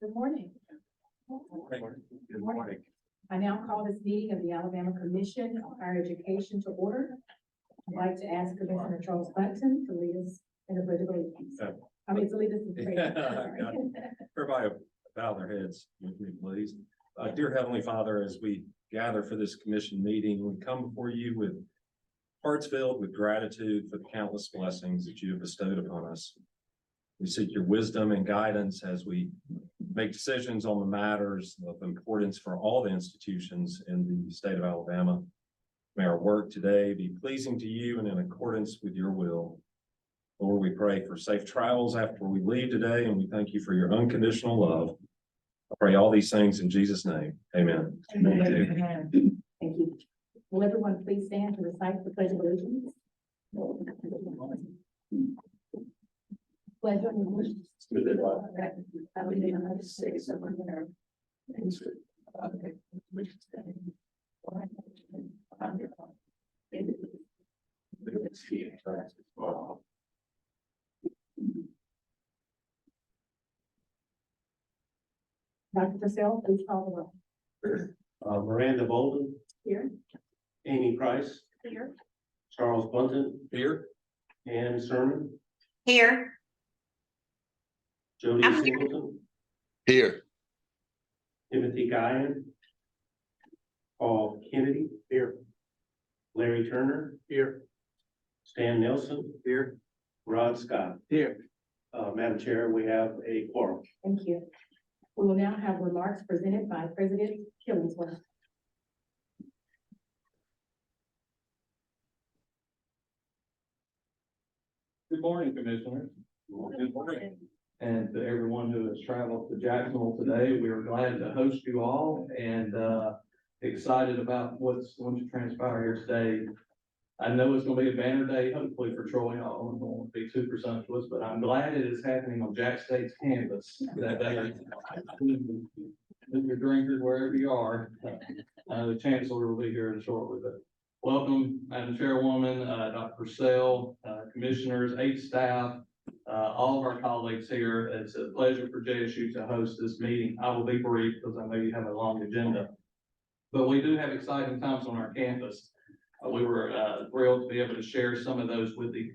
Good morning. Good morning. I now call this meeting of the Alabama Commission on Higher Education to order. I'd like to ask Commissioner Charles Bunton to lead us in the pledge of allegiance. I mean, to lead us in prayer. Got it. Everybody bow their heads with me, please. Dear Heavenly Father, as we gather for this commission meeting, we come before you with hearts filled with gratitude for the countless blessings that you have bestowed upon us. We seek your wisdom and guidance as we make decisions on the matters of importance for all the institutions in the state of Alabama. May our work today be pleasing to you and in accordance with your will. Lord, we pray for safe travels after we leave today, and we thank you for your unconditional love. I pray all these things in Jesus' name. Amen. Amen. Thank you. Will everyone please stand to recite the pledge of allegiance? Pledge of allegiance to the flag of the United States of America, and to the republic which stands one nation under God, indivisible, with liberty and justice for all. Dr. Purcell, please call the roll. Miranda Bolden, Here. Amy Price, Here. Charles Bunton, Here. Ann Sermon, Here. Jody I'm here. Singleton, Here. Timothy Guyan, Paul Kennedy, here, Larry Turner, here, Stan Nelson, here, Rod Scott. Here. Madam Chair, we have a quorum. Thank you. We will now have remarks presented by President Killingsworth. Good morning, Commissioners. Good morning. And to everyone who has traveled to Jacksonville today, we are glad to host you all and excited about what's going to transpire here today. I know it's gonna be a banner day, hopefully for Troy. I don't want to be too presumptuous, but I'm glad it is happening on Jack State's campus that day. Mr. Drinkers, wherever you are, the Chancellor will be here shortly, but welcome, Madam Chairwoman, Dr. Purcell, Commissioners, 8 staff, all of our colleagues here. It's a pleasure for JSU to host this meeting. I will be brief because I know you have a long agenda, but we do have exciting times on our campus. We were thrilled to be able to share some of those with the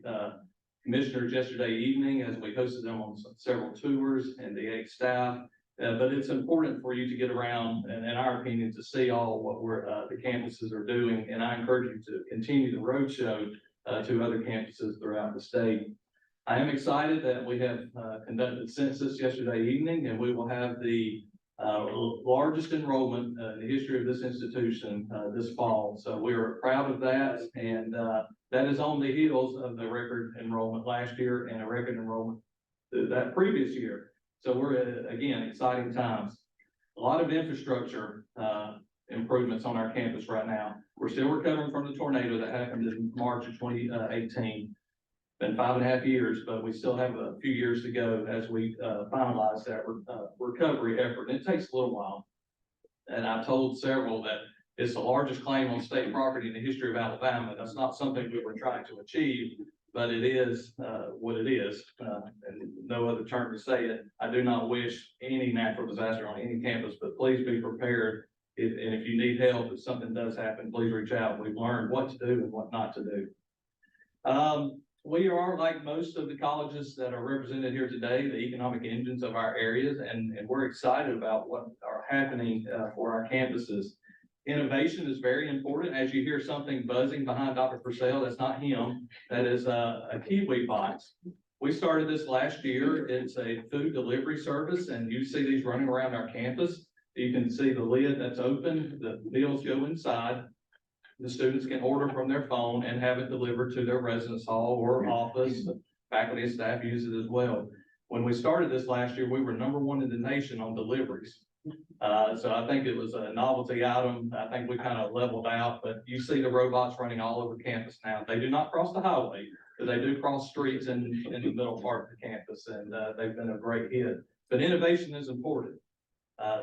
commissioners yesterday evening as we hosted them on several tours and the 8 staff. But it's important for you to get around and, in our opinion, to see all what the campuses are doing. And I encourage you to continue the roadshow to other campuses throughout the state. I am excited that we have conducted census yesterday evening, and we will have the largest enrollment in the history of this institution this fall. So we are proud of that, and that is on the heels of the record enrollment last year and a record enrollment that previous year. So we're at, again, exciting times. A lot of infrastructure improvements on our campus right now. We're still recovering from the tornado that happened in March of 2018. Been 5.5 years, but we still have a few years to go as we finalize that recovery effort. And it takes a little while. And I told several that it's the largest claim on state property in the history of Alabama. That's not something we were trying to achieve, but it is what it is. And no other term to say it. I do not wish any natural disaster on any campus, but please be prepared. And if you need help, if something does happen, please reach out. We've learned what to do and what not to do. We are, like most of the colleges that are represented here today, the economic engines of our areas, and we're excited about what are happening for our campuses. Innovation is very important. As you hear something buzzing behind Dr. Purcell, that's not him, that is a Kiwi box. We started this last year. It's a food delivery service, and you see these running around our campus. You can see the lid that's open, the meals go inside. The students can order from their phone and have it delivered to their residence hall or office. Faculty and staff use it as well. When we started this last year, we were #1 in the nation on deliveries. So I think it was a novelty item. I think we kind of leveled out, but you see the robots running all over campus now. They do not cross the highway, but they do cross streets in the middle part of the campus, and they've been a great hit. But innovation is important.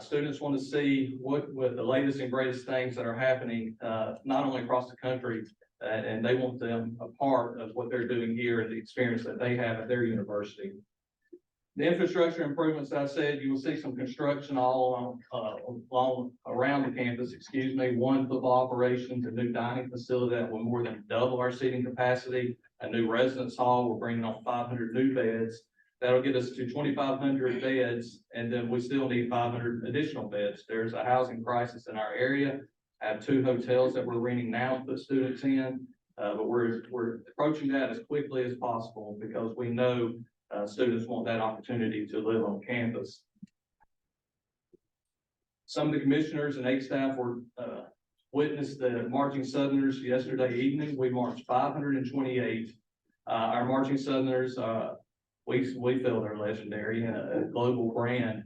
Students want to see what the latest and greatest things that are happening, not only across the country, and they want them a part of what they're doing here and the experience that they have at their university. The infrastructure improvements, that I said, you will see some construction all along around the campus, excuse me. One, football operations, a new dining facility that will more than double our seating capacity, a new residence hall. We're bringing on 500 new beds. That'll get us to 2,500 beds, and then we still need 500 additional beds. There's a housing crisis in our area. I have 2 hotels that we're renting now to put students in, but we're approaching that as quickly as possible because we know students want that opportunity to live on campus. Some of the commissioners and 8 staff were witnessed the Marching Southerners yesterday evening. We marched 528. Our Marching Southerners, we feel they're legendary and a global brand.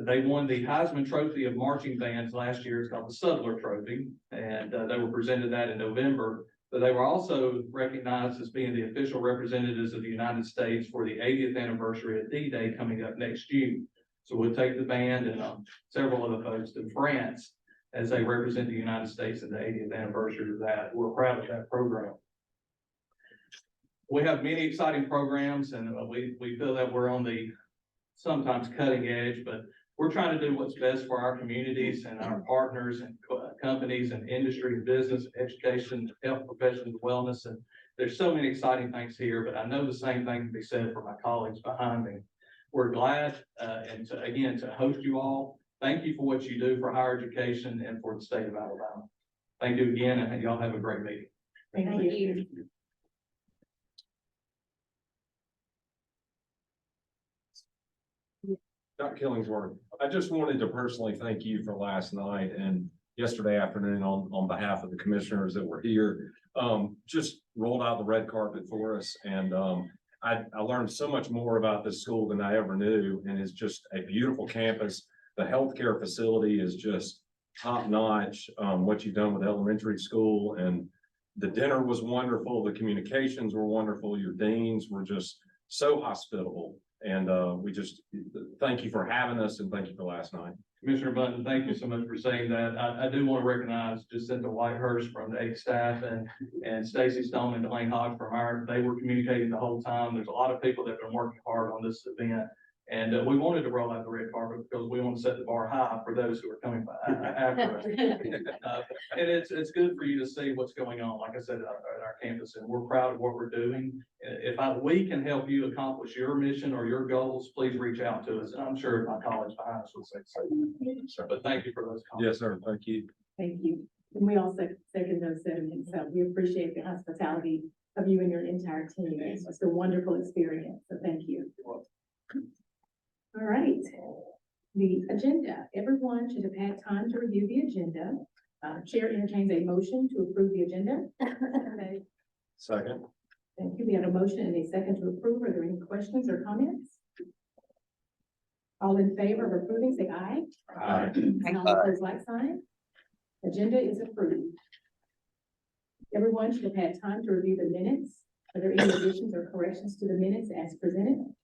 They won the Heisman Trophy of marching bands last year. It's called the Sudler Trophy, and they were presented that in November. But they were also recognized as being the official representatives of the United States for the 80th anniversary of D-Day coming up next June. So we'll take the band and several other folks to France as they represent the United States in the 80th anniversary of that. We're proud of that program. We have many exciting programs, and we feel that we're on the sometimes cutting edge, but we're trying to do what's best for our communities and our partners and companies and industry, business, education, health professions, wellness. And there's so many exciting things here, but I know the same thing can be said for my colleagues behind me. We're glad, to host you all. Thank you for what you do for higher education and for the state of Alabama. Thank you again, and y'all have a great meeting. Thank you. Dr. Killingsworth, I just wanted to personally thank you for last night and yesterday afternoon on behalf of the commissioners that were here. Just rolled out the red carpet for us, and I learned so much more about this school than I ever knew, and it's just a beautiful campus. The healthcare facility is just top notch. What you've done with elementary school, and the dinner was wonderful. The communications were wonderful. Your deans were just so hospitable. And we just thank you for having us, and thank you for last night. Commissioner Button, thank you so much for saying that. I do want to recognize Jacinta Whitehurst from the 8 staff and Stacy Stone and Delane Hodge from they were communicating the whole time. There's a lot of people that have been working hard on this event. And we wanted to roll out the red carpet because we want to set the bar high for those who are coming after us. And it's good for you to see what's going on, like I said, at our campus, and we're proud of what we're doing. If we can help you accomplish your mission or your goals, please reach out to us. And I'm sure my colleagues behind us would say so. But thank you for those comments. Yes, sir. Thank you. Thank you. And we all second those sentiments. So we appreciate the hospitality of you and your entire team. It's just a wonderful experience. So thank you. All right, the agenda. Everyone should have had time to review the agenda. Chair entertains a motion to approve the agenda. Second. Thank you. We have a motion and a second to approve. Are there any questions or comments? All in favor of approving, say aye. Aye. And all opposed, like sign. Agenda is approved. Everyone should have had time to review the minutes. Are there any additions or corrections to the minutes as presented?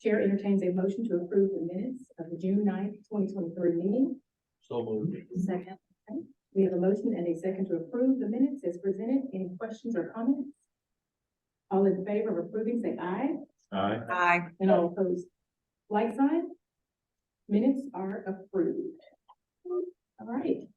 Chair entertains a motion to approve the minutes of the June 9th, 2023 meeting. So moved. Second. Okay. We have a motion and a second to approve the minutes as presented. Any questions or comments? All in favor of approving, say aye. Aye. Aye. And all opposed, like sign. Minutes are approved. All right.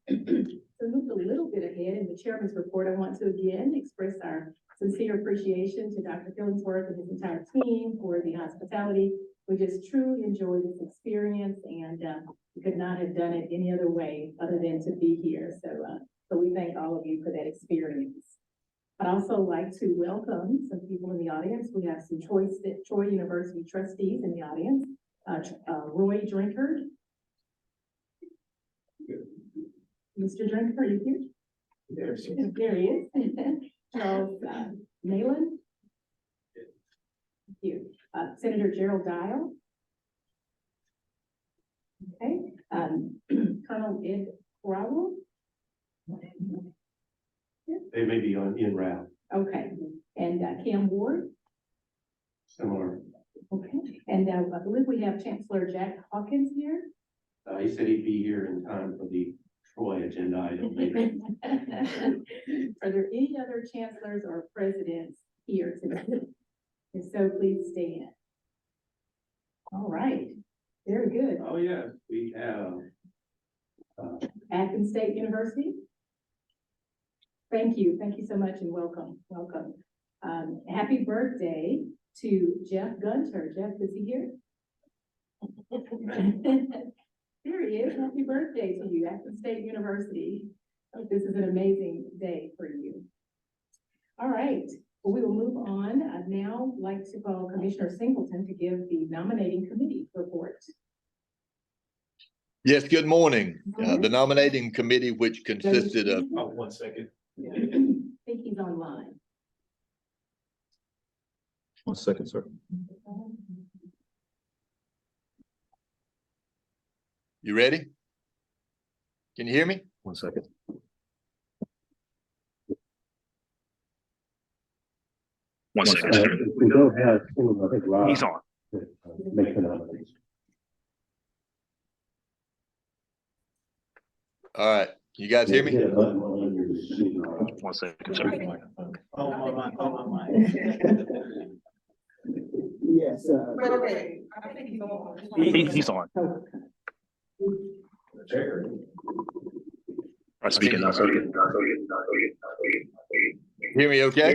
So we moved a little bit ahead in the chairman's report. I want to again express our sincere appreciation to Dr. Killingsworth and his entire team for the hospitality. We just truly enjoyed this experience, and we could not have done it any other way other than to be here. So we thank all of you for that experience. I'd also like to welcome some people in the audience. We have some Troy University trustees in the audience. Roy Drinkard. Mr. Drinkard, are you here? There he is. Charles Malin. Thank you. Senator Gerald Dial. Okay. Colonel Ed Corral. They may be en route, Okay. And Cam Ward. similar. Okay. And I believe we have Chancellor Jack Hawkins here. He said he'd be here in time for the Troy agenda item later. Are there any other chancellors or presidents here today? If so, please stand. All right, very good. Oh, yes, we have. Athens State University. Thank you so much and welcome. Happy birthday to Jeff Gunter. Jeff, is he here? There he is. Happy birthday to you, Athens State University. This is an amazing day for you. All right, well, we will move on. I'd now like to call Commissioner Singleton to give the nominating committee report. Yes, good morning. The nominating committee, which consisted of, Oh, 1 second. I think he's online. 1 second, sir. you ready? Can you hear me? 1 second. One second. We don't have, I think, Rob. He's on. Make the nomination. All right, you guys hear me? Hit a button on your machine, Rob. 1 second, sir. Yes, He's on. I'm speaking now, sir. Hear me okay?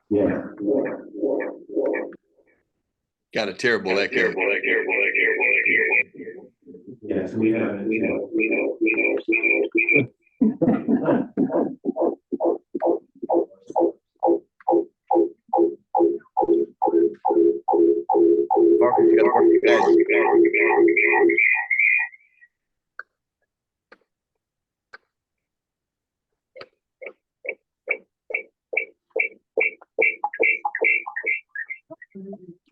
yeah. Got a terrible echo. Yes, we have. Marcus, you gotta work your magic.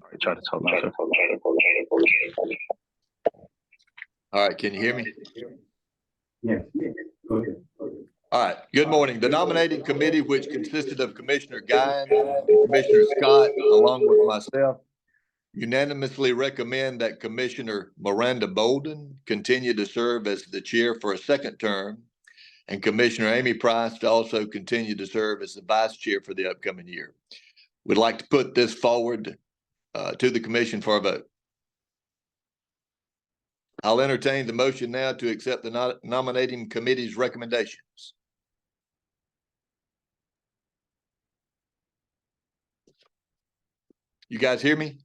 All right, try to talk now, sir. All right, can you hear me? Yes. Okay. All right, good morning. The nominating committee, which consisted of Commissioner Guyan and Commissioner Scott, along with myself, unanimously recommend that Commissioner Miranda Bolden continue to serve as the chair for a second term, and Commissioner Amy Price to also continue to serve as the vice chair for the upcoming year. We'd like to put this forward to the commission for a vote. I'll entertain the motion now to accept the nominating committee's recommendations. You guys hear me?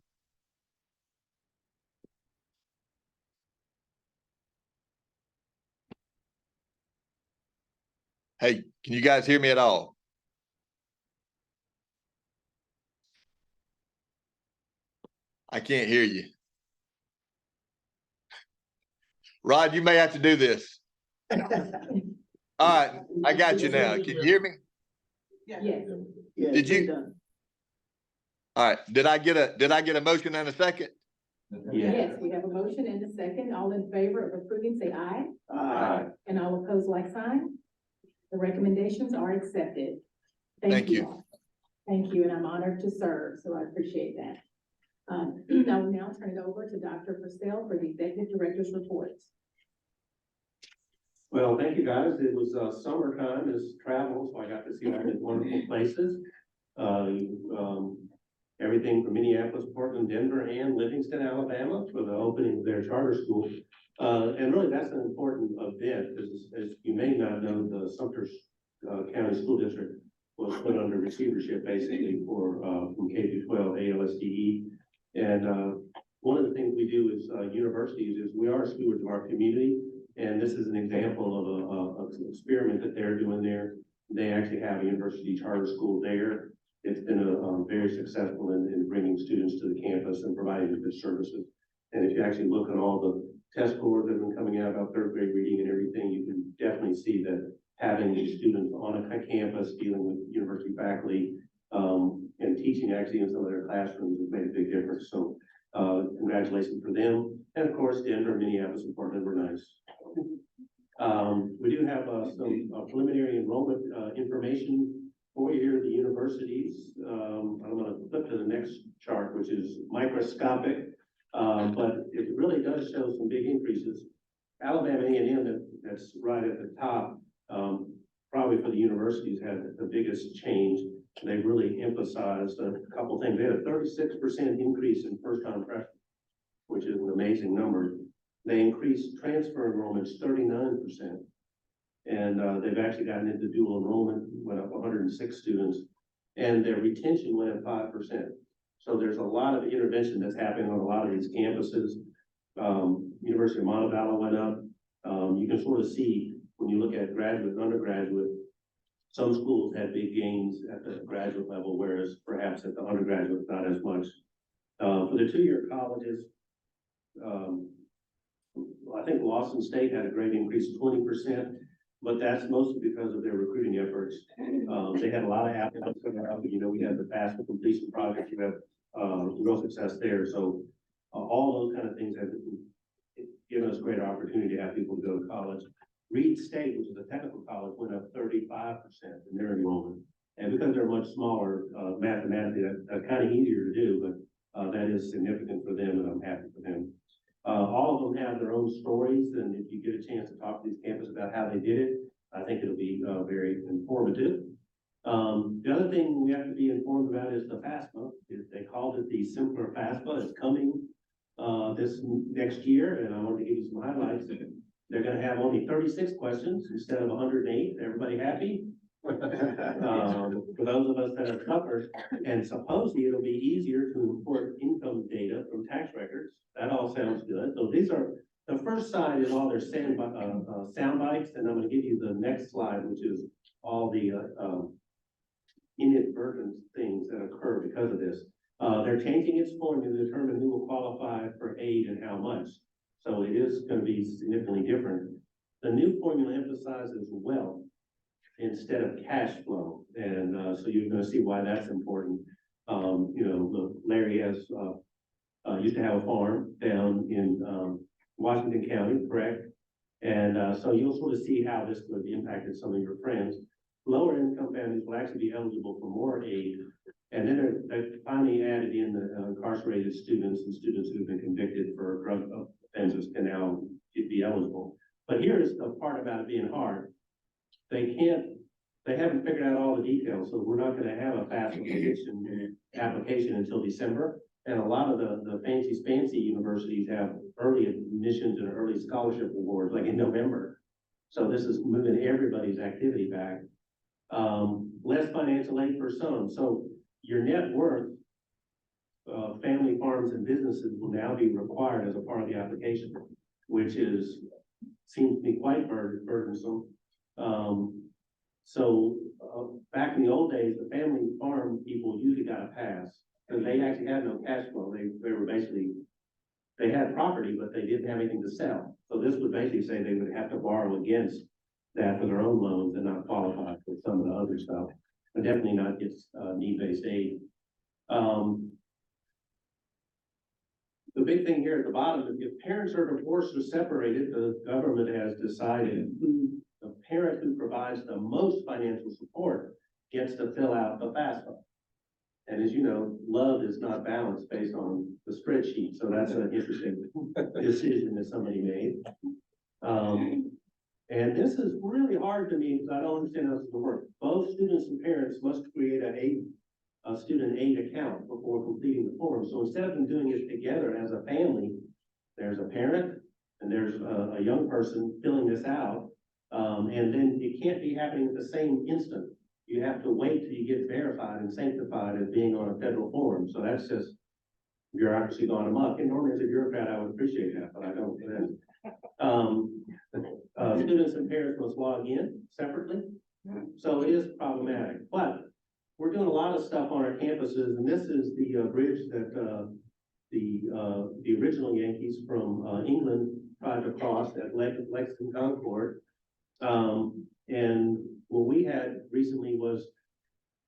Hey, can you guys hear me at all? I can't hear you. Rod, you may have to do this. All right, I got you now. Can you hear me? Yes. Did you? All right, did I get a motion and a second? Yes, we have a motion and a second. All in favor of approving, say aye. Aye. And all opposed, like sign. The recommendations are accepted. Thank you. All. Thank you, and I'm honored to serve, so I appreciate that. I will now turn it over to Dr. Purcell for the Executive Director's report. Well, thank you, guys. It was summertime as travel, so I got to see all these wonderful places. Everything from Minneapolis, Portland, Denver, and Livingston, Alabama, for the opening of their charter school. And really, that's an important event, because as you may not know, the Sumter County School District was put under receivership basically for, from K through 12 ALSDE. And one of the things we do as universities is we are stewards of our community. And this is an example of an experiment that they're doing there. They actually have a university charter school there. It's been very successful in bringing students to the campus and providing good services. And if you actually look at all the test scores that have been coming out about third grade reading and everything, you can definitely see that having these students on a campus dealing with university faculty and teaching actually in some of their classrooms has made a big difference. So congratulations for them. And of course, Denver, Minneapolis, and Portland were nice. We do have some preliminary enrollment information for you here at the universities. I'm going to flip to the next chart, which is microscopic, but it really does show some big increases. Alabama A&M, that's right at the top, probably for the universities, had the biggest change. They really emphasized a couple things. They had a 36% increase in first-time freshmen, which is an amazing number. They increased transfer enrollments 39%. And they've actually gotten into dual enrollment, went up 106 students, and their retention went up 5%. So there's a lot of intervention that's happening on a lot of these campuses. University of Montevallo went up. You can sort of see when you look at graduate and undergraduate, some schools had big gains at the graduate level, whereas perhaps at the undergraduate, not as much. For the two-year colleges, I think Lawson State had a great increase, 20%, but that's mostly because of their recruiting efforts. They had a lot of applicants coming up. You know, we had the FAFSA completion project. We have real success there. So all those kind of things have given us greater opportunity to have people to go to college. Reed State, which is a technical college, went up 35% in their enrollment. And because they're much smaller, mathematically, that's kind of easier to do, but that is significant for them, and I'm happy for them. All of them have their own stories, and if you get a chance to talk to these campuses about how they did it, I think it'll be very informative. The other thing we have to be informed about is the FAFSA. They called it the simpler FAFSA. It's coming this next year, and I want to give you some highlights. They're going to have only 36 questions instead of 108. Everybody happy? For those of us that are tougher, and supposedly it'll be easier to import income data from tax records. That all sounds good. So these are, the first side is all their sound bites, and I'm going to give you the next slide, which is all the inadvertent things that occur because of this. They're changing its formula to determine who will qualify for aid and how much. So it is going to be significantly different. The new formula emphasizes wealth instead of cash flow. And so you're going to see why that's important. You know, Larry has used to have a farm down in Washington County, correct? And so you'll sort of see how this could have impacted some of your friends. Lower income families will actually be eligible for more aid. And then they finally added in the incarcerated students and students who've been convicted for drug offenses can now be eligible. But here's the part about it being hard. They haven't figured out all the details, so we're not going to have a FAFSA application until December. And a lot of the fancy universities have early admissions and early scholarship awards, like in November. So this is moving everybody's activity back. Less financial aid for some. So your net worth, family farms and businesses will now be required as a part of the application, which seems to be quite burdensome. Back in the old days, the family farm people usually got a pass because they actually had no cash flow. They were basically, they had property, but they didn't have anything to sell. So this would basically say they would have to borrow against that for their own loans and not qualify for some of the other stuff, but definitely not get need-based aid. The big thing here at the bottom is if parents are divorced or separated, the government has decided who the parent who provides the most financial support gets to fill out the FAFSA. And as you know, love is not balanced based on the spreadsheet. So that's an interesting decision that somebody made. And this is really hard to me because I don't understand how this is going to work. Both students and parents must create a student aid account before completing the form. So instead of them doing it together as a family, there's a parent, and there's a young person filling this out, and then it can't be happening at the same instant. You have to wait till you get verified and sanctified as being on a federal form, so that's just bureaucracy gone amok, and normally as a bureaucrat, I would appreciate that, but I don't. Students and parents must log in separately, so it is problematic, but we're doing a lot of stuff on our campuses, and this is the bridge that the original Yankees from England tried to cross at Lexington Concord. And what we had recently was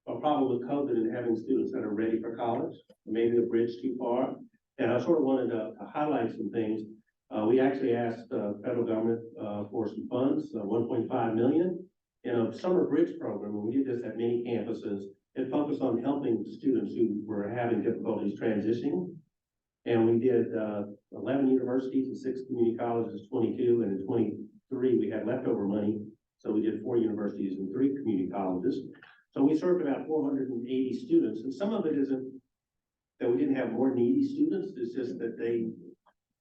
a problem with COVID and having students that are ready for college, maybe the bridge too far. And I sort of wanted to highlight some things. We actually asked the federal government for some funds, 1.5 million, in a summer bridge program. And we did this at many campuses. It focused on helping students who were having difficulties transitioning. And we did 11 universities and 6 community colleges, 22, and in 23 we had leftover money. So we did 4 universities and 3 community colleges. So we served about 480 students, and some of it isn't that we didn't have more needy students, it's just that they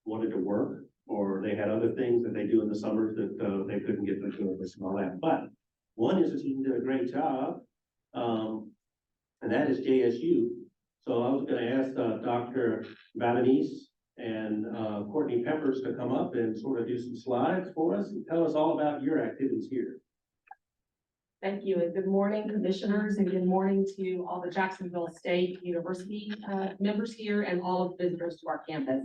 wanted to work, or they had other things that they do in the summers that they couldn't get to the campus and all that. But one institution did a great job, and that is JSU. So I was gonna ask Dr. Valanice and Courtney Peppers to come up and sort of do some slides for us and tell us all about your activities here. Thank you, and good morning, commissioners, and good morning to all the Jacksonville State University members here and all of the visitors to our campus.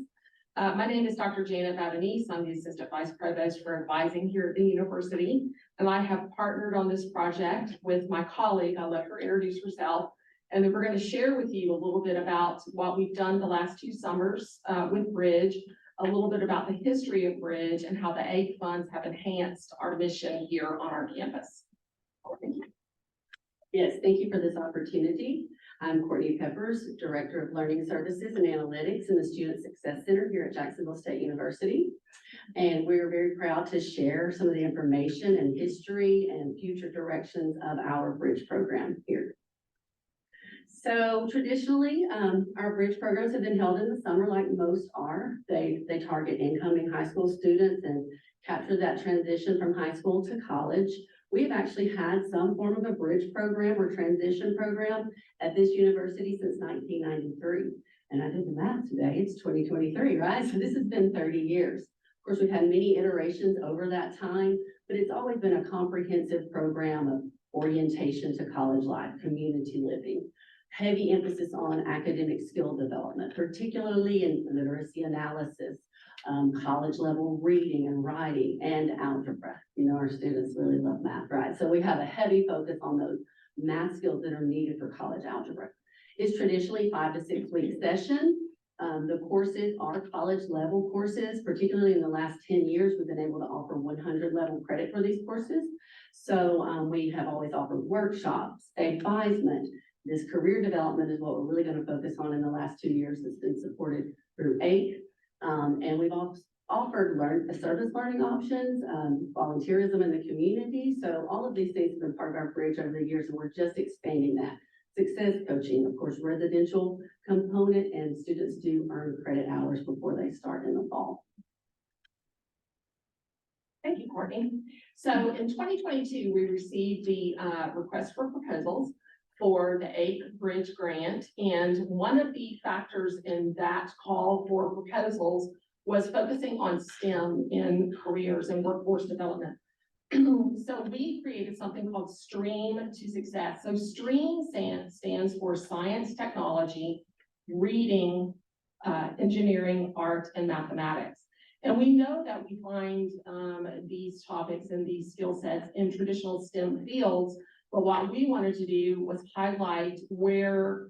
My name is Dr. Janet Valanice. I'm the Assistant Vice Provost for Advising here at the university, and I have partnered on this project with my colleague. I'll let her introduce herself, and then we're going to share with you a little bit about what we've done the last 2 summers with Bridge, a little bit about the history of Bridge, and how the AIC funds have enhanced our mission here on our campus. Yes, thank you for this opportunity. I'm Courtney Peppers, Director of Learning Services and Analytics in the Student Success Center here at Jacksonville State University. And we're very proud to share some of the information and history and future directions of our Bridge program here. So traditionally, our Bridge programs have been held in the summer like most are. They target incoming high school students and capture that transition from high school to college. We've actually had some form of a bridge program or transition program at this university since 1993. And I did the math today, it's 2023, right? So this has been 30 years. Of course, we've had many iterations over that time, but it's always been a comprehensive program of orientation to college life, community living, heavy emphasis on academic skill development, particularly in literacy analysis, college level reading and writing, and algebra. You know, our students really love math, right? So we have a heavy focus on those math skills that are needed for college algebra. It's traditionally 5 to 6 week session. The courses are college level courses, particularly in the last 10 years, we've been able to offer 100 level credit for these courses. So we have always offered workshops, advisement. This career development is what we're really going to focus on in the last 2 years. It's been supported through AIC. And we've also offered service learning options, volunteerism in the community. So all of these things have been part of our Bridge over the years, and we're just expanding that. Success coaching, of course, residential component, and students do earn credit hours before they start in the fall. Thank you, Courtney. So in 2022, we received the request for proposals for the AIC Bridge Grant. And one of the factors in that call for proposals was focusing on STEM in careers and workforce development. So we created something called STREAM to Success. So STREAM stands for Science, Technology, Reading, Engineering, Art, and Mathematics. And we know that we find these topics and these skill sets in traditional STEM fields, but what we wanted to do was highlight where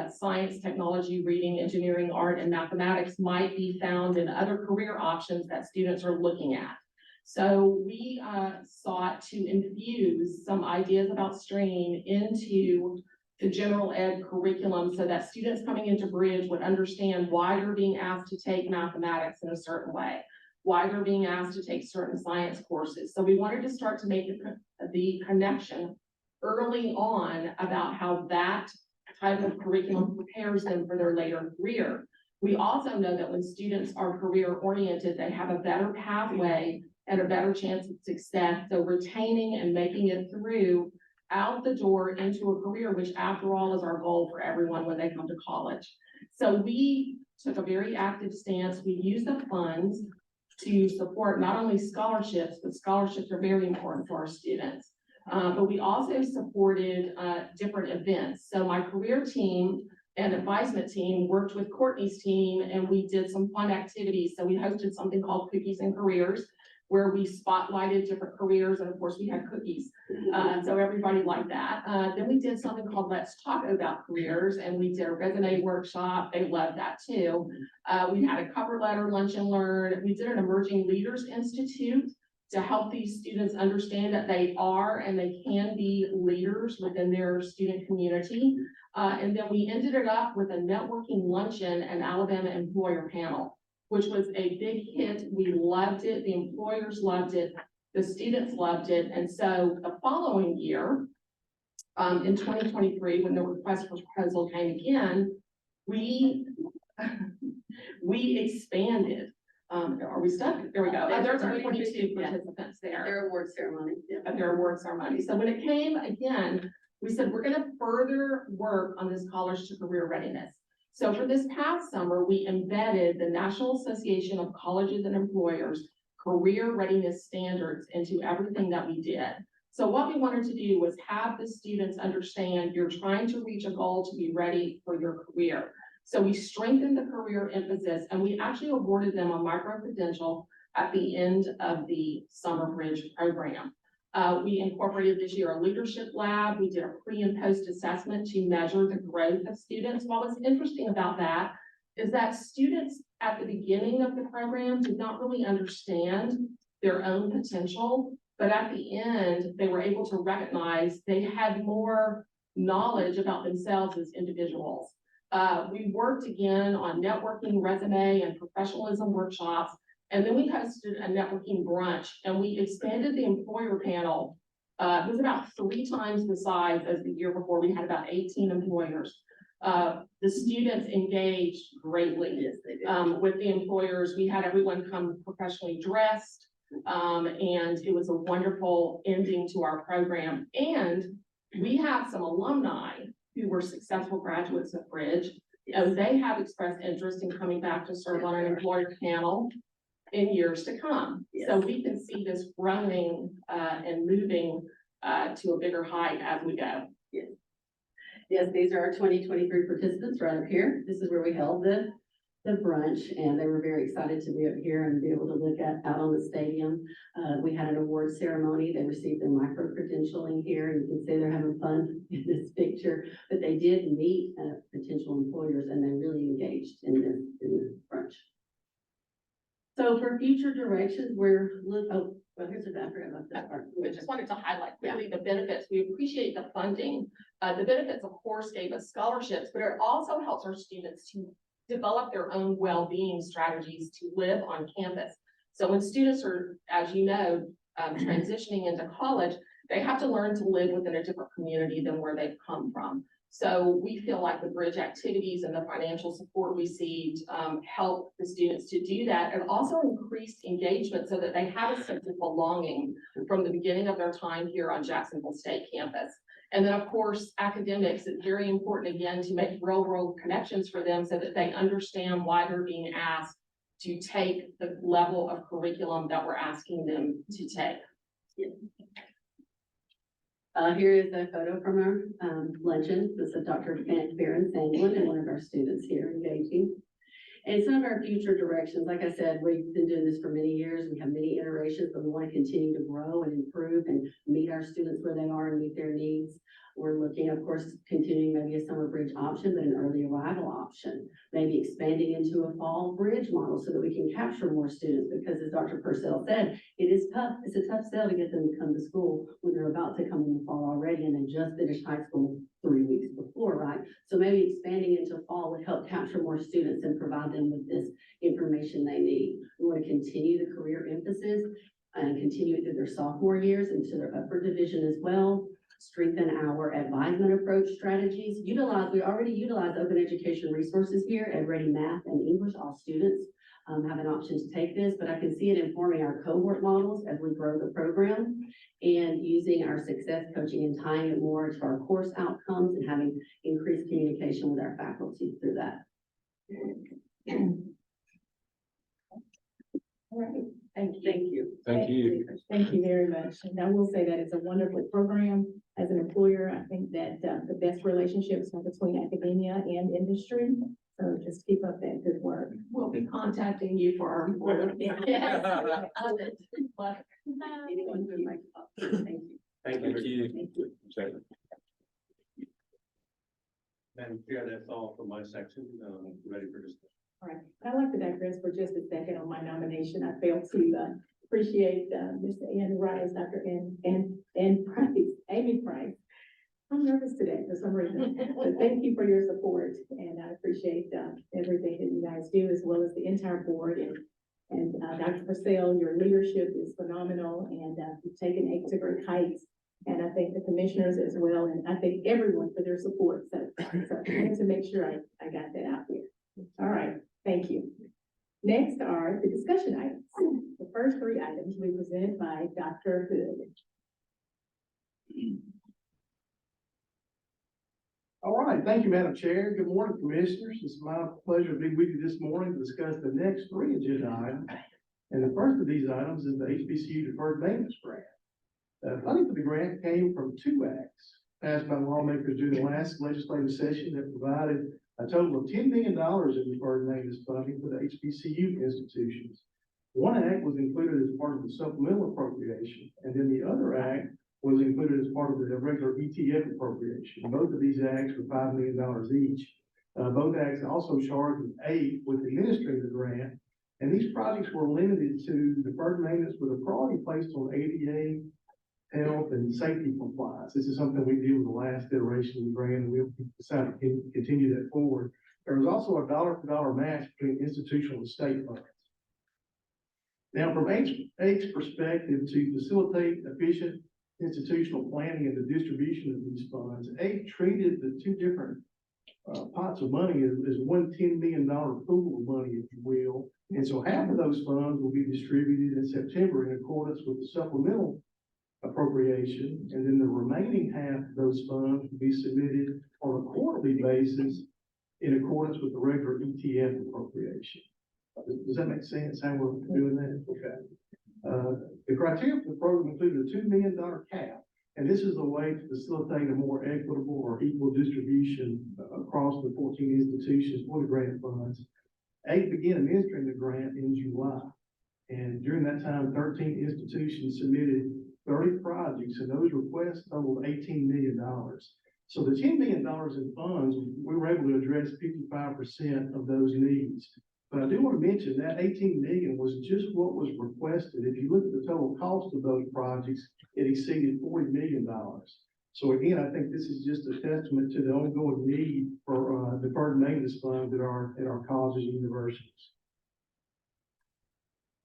science, technology, reading, engineering, art, and mathematics might be found in other career options that students are looking at. So we sought to infuse some ideas about STREAM into the general ed curriculum so that students coming into Bridge would understand why they're being asked to take mathematics in a certain way, why they're being asked to take certain science courses. So we wanted to start to make the connection early on about how that type of curriculum prepares them for their later career. We also know that when students are career oriented, they have a better pathway and a better chance of success. So retaining and making it through out the door into a career, which after all is our goal for everyone when they come to college. So we took a very active stance. We use the funds to support not only scholarships, but scholarships are very important for our students. But we also supported different events. So my career team and advisement team worked with Courtney's team, and we did some fun activities. So we hosted something called Cookies and Careers, where we spotlighted different careers, and of course we had cookies. So everybody liked that. Then we did something called Let's Talk About Careers, and we did a resume workshop. They loved that too. We had a cover letter, lunch and learn. We did an Emerging Leaders Institute to help these students understand that they are and they can be leaders within their student community. And then we ended it up with a networking luncheon and Alabama employer panel, which was a big hit. We loved it. The employers loved it. The students loved it. And so the following year, in 2023, when the request for proposal came again, we expanded. Are we stuck? There we go. There's our 22 participants there. Their award ceremony. Yeah. Of their award ceremony. So when it came again, we said, we're gonna further work on this college to career readiness. So for this past summer, we embedded the National Association of Colleges and Employers career readiness standards into everything that we did. So what we wanted to do was have the students understand you're trying to reach a goal to be ready for your career. So we strengthened the career emphasis, and we actually awarded them a micro-credential at the end of the Summer Bridge program. We incorporated this year a leadership lab. We did a pre and post assessment to measure the growth of students. What's interesting about that is that students at the beginning of the program did not really understand their own potential, but at the end, they were able to recognize they had more knowledge about themselves as individuals. We worked again on networking, resume, and professionalism workshops. And then we hosted a networking brunch, and we expanded the employer panel. It was about 3 times the size as the year before. We had about 18 employers. The students engaged greatly. Yes, they did. With the employers. We had everyone come professionally dressed. And it was a wonderful ending to our program. And we have some alumni who were successful graduates of Bridge. And they have expressed interest in coming back to serve on an employer panel in years to come. Yes. So we can see this growing and moving to a bigger height as we go. Yes, these are our 2023 participants right up here. This is where we held the brunch, and they were very excited to be up here and be able to look out on the stadium. We had an award ceremony. They received their micro-credentialing here, and you can see they're having fun in this picture, but they did meet potential employers, and they really engaged in this brunch. So for future directions, well, here's a background about that part. We just wanted to highlight quickly the benefits. We appreciate the funding. The benefits, of course, gave us scholarships, but it also helps our students to develop their own well-being strategies to live on campus. So when students are, as you know, transitioning into college, they have to learn to live within a different community than where they've come from. So we feel like the Bridge activities and the financial support received help the students to do that, and also increased engagement so that they have a sense of belonging from the beginning of their time here on Jacksonville State campus. And then, of course, academics is very important, again, to make real world connections for them so that they understand why they're being asked to take the level of curriculum that we're asking them to take. Here is a photo from our luncheon. This is Dr. Baron Sanglin and one of our students here engaging. And some of our future directions, like I said, we've been doing this for many years. We have many iterations, but we want to continue to grow and improve and meet our students where they are and meet their needs. We're looking, of course, continuing maybe a summer bridge option, but an early arrival option, maybe expanding into a fall bridge model so that we can capture more students, because as Dr. Purcell said, it is tough. It's a tough sell to get them to come to school when they're about to come in the fall already and they just finished high school 3 weeks before, right? So maybe expanding into fall would help capture more students and provide them with this information they need. We want to continue the career emphasis and continue it through their sophomore years into their upper division as well. strengthen our advisement approach strategies, we already utilize open education resources here at Ready Math and English. All students have an option to take this, but I can see it informing our cohort models as we grow the program and using our success coaching and tying it more to our course outcomes and having increased communication with our faculty through that. All right, thank you. Thank you. Thank you very much. And I will say that it's a wonderful program. As an employer, I think that the best relationships are between academia and industry. So just keep up that good work. We'll be contacting you for our employment. Yes, I love it. But anyone who would like to talk, thank you. Thank you. Thank you. Thank you. Madam Chair, that's all for my section. Ready for discussion. All right, I'd like to digress for just a second on my nomination. I failed to appreciate Mr. Ann Rice, Dr. Ann Price, Amy Price. I'm nervous today for some reason, but thank you for your support, and I appreciate everything that you guys do, as well as the entire board. And Dr. Purcell, your leadership is phenomenal, and you've taken AIC to great heights. And I thank the commissioners as well, and I thank everyone for their support. So I wanted to make sure I got that out here. All right, thank you. Next are the discussion items. The first three items will be presented by Dr. Hood. All right, thank you, Madam Chair. Good morning, Commissioners. It's my pleasure to be with you this morning to discuss the next three agenda items. And the first of these items is the HBCU Deferred Maintenance Grant. Funding for the grant came from two acts passed by lawmakers during the last legislative session that provided a total of $10 million in deferred maintenance funding for the HBCU institutions. One act was included as part of the supplemental appropriation, and then the other act was included as part of the regular ETF appropriation. Both of these acts were $5 million each. Both acts also charged AIC with administering the grant, and these projects were limited to deferred maintenance with a priority placed on ADA, health, and safety compliance. This is something we did with the last iteration of the grant, and we'll decide to continue that forward. There was also a dollar-for-dollar match between institutional and state funds. Now, from AIC's perspective, to facilitate efficient institutional planning and the distribution of these funds, AIC treated the two different pots of money as one $10 million pool of money, if you will. And so half of those funds will be distributed in September in accordance with the supplemental appropriation, and then the remaining half of those funds will be submitted on a quarterly basis in accordance with the regular ETF appropriation. Does that make sense how we're doing that? Okay. The criteria for the program included a $2 million cap, and this is a way to facilitate a more equitable or equal distribution across the 14 institutions for the grant funds. AIC began administering the grant in July, and during that time, 13 institutions submitted 30 projects, and those requests totaled $18 million. So the $10 million in funds, we were able to address 55% of those needs. But I do want to mention that 18 million was just what was requested. If you look at the total cost of those projects, it exceeded $40 million. So again, I think this is just a testament to the ongoing need for deferred maintenance funds at our colleges and universities.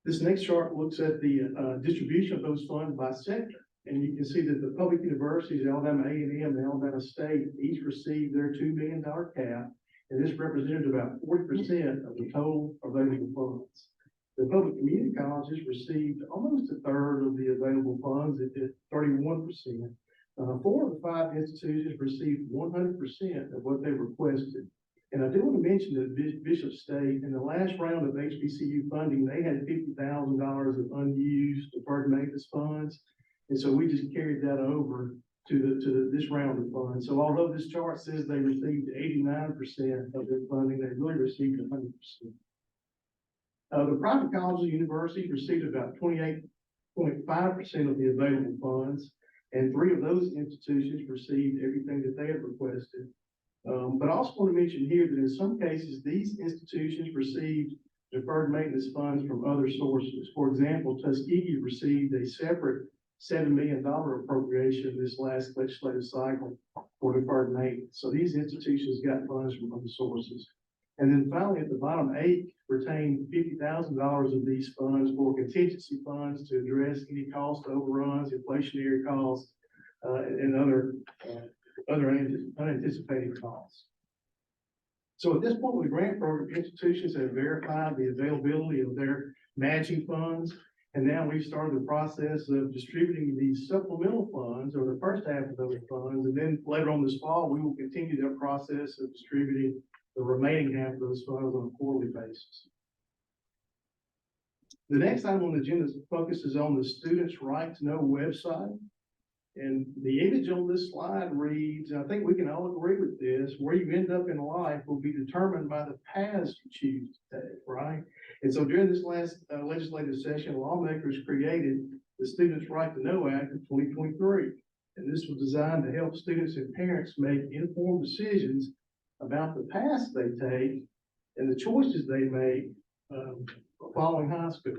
This next chart looks at the distribution of those funds by sector. And you can see that the public universities, Alabama A&M and Alabama State, each received their $2 million cap. And this represented about 40% of the total available funds. The public community colleges received almost a third of the available funds at 31%. 4 of the 5 institutions received 100% of what they requested. And I do want to mention that Bishop State, in the last round of HBCU funding, they had $50,000 of unused deferred maintenance funds. And so we just carried that over to this round of funds. So although this chart says they received 89% of their funding, they really received 100%. The private colleges and universities received about 28.5% of the available funds, and 3 of those institutions received everything that they had requested. But I also want to mention here that in some cases, these institutions received deferred maintenance funds from other sources. For example, Tuskegee received a separate $7 million appropriation this last legislative cycle for deferred maintenance. So these institutions got funds from other sources. And then finally, at the bottom, AIC retained $50,000 of these funds for contingency funds to address any cost overruns, inflationary costs, and other unanticipated costs. So at this point with the grant program, institutions have verified the availability of their matching funds. And now we've started the process of distributing these supplemental funds, or the first half of those funds. And then later on this fall, we will continue that process of distributing the remaining half of those funds on a quarterly basis. The next item on the agenda focuses on the Students' Right to Know website. And the image on this slide reads, and I think we can all agree with this, where you end up in life will be determined by the paths you choose to take, right? And so during this last legislative session, lawmakers created the Students' Right to Know Act of 2023. And this was designed to help students and parents make informed decisions about the paths they take and the choices they make following high school.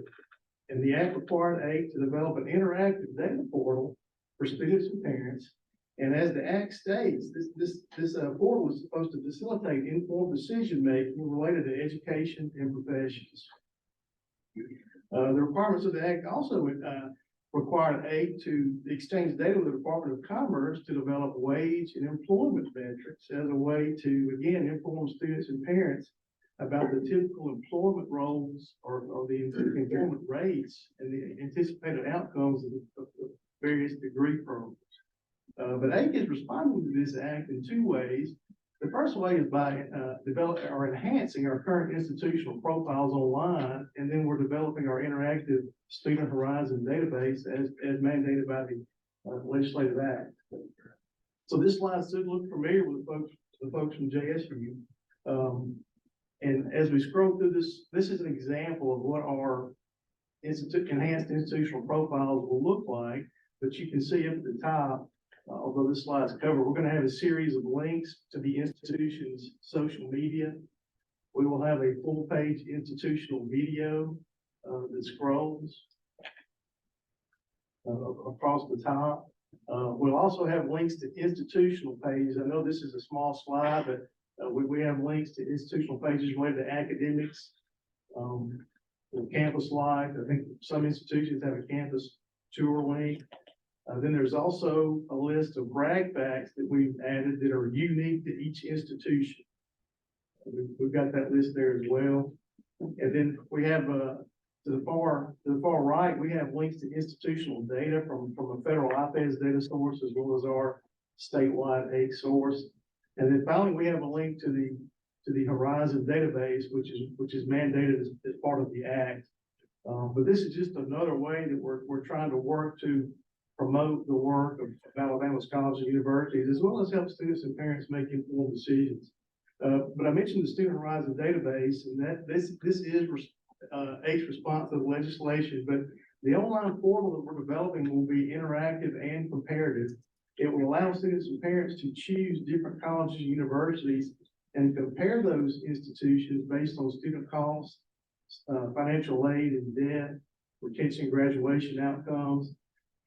And the act required AIC to develop an interactive data portal for students and parents. And as the act states, this portal is supposed to facilitate informed decision-making related to education and professions. The requirements of the act also required AIC to exchange data with the Department of Commerce to develop wage and employment metrics as a way to, again, inform students and parents about the typical employment roles or the employment rates and the anticipated outcomes of various degree programs. But AIC is responding to this act in two ways. The first way is by developing or enhancing our current institutional profiles online, and then we're developing our interactive Student Horizon database as mandated by the legislative act. So this slide should look familiar with the folks from JSU. And as we scroll through this, this is an example of what our enhanced institutional profiles will look like. But you can see up at the top, although this slide's covered, we're going to have a series of links to the institution's social media. We will have a full page institutional video that scrolls across the top. We'll also have links to institutional pages. I know this is a small slide, but we have links to institutional pages related to academics, campus life. I think some institutions have a campus tour link. Then there's also a list of brag facts that we've added that are unique to each institution. We've got that list there as well. And then we have to the far right, we have links to institutional data from a federal IPEDS data source as well as our statewide AIC source. And then finally, we have a link to the Horizon database, which is mandated as part of the act. But this is just another way that we're trying to work to promote the work of Alabama's colleges and universities, as well as help students and parents make informed decisions. But I mentioned the Student Horizon database, and that this is AIC's response to the legislation, but the online portal that we're developing will be interactive and comparative. It will allow students and parents to choose different colleges and universities and compare those institutions based on student costs, financial aid and debt, retention and graduation outcomes,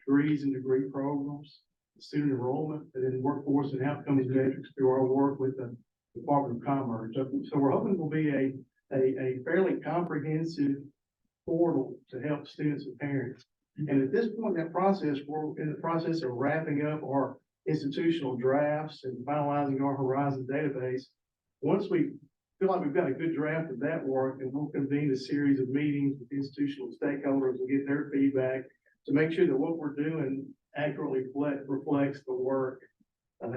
degrees and degree programs, student enrollment, and then workforce and outcomes metrics through our work with the Department of Commerce. So we're hoping it will be a fairly comprehensive portal to help students and parents. And at this point in that process, we're in the process of wrapping up our institutional drafts and finalizing our Horizon database. Once we feel like we've got a good draft of that work, and we'll convene a series of meetings with institutional stakeholders and get their feedback to make sure that what we're doing accurately reflects the work and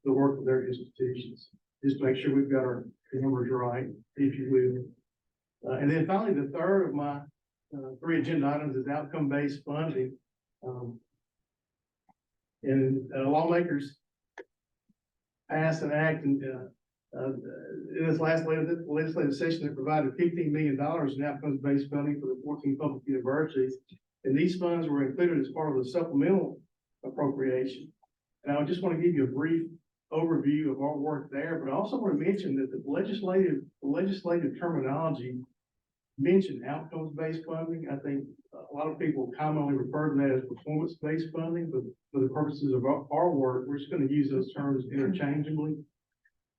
the work of their institutions. Just to make sure we've got our numbers right, if you will. And then finally, the third of my three agenda items is outcome-based funding. And lawmakers passed an act in this last legislative session that provided $15 million in outcomes-based funding for the 14 public universities. And these funds were included as part of the supplemental appropriation. And I just want to give you a brief overview of our work there, but I also want to mention that the legislative terminology mentioned outcomes-based funding. I think a lot of people commonly refer to that as performance-based funding, but for the purposes of our work, we're just going to use those terms interchangeably.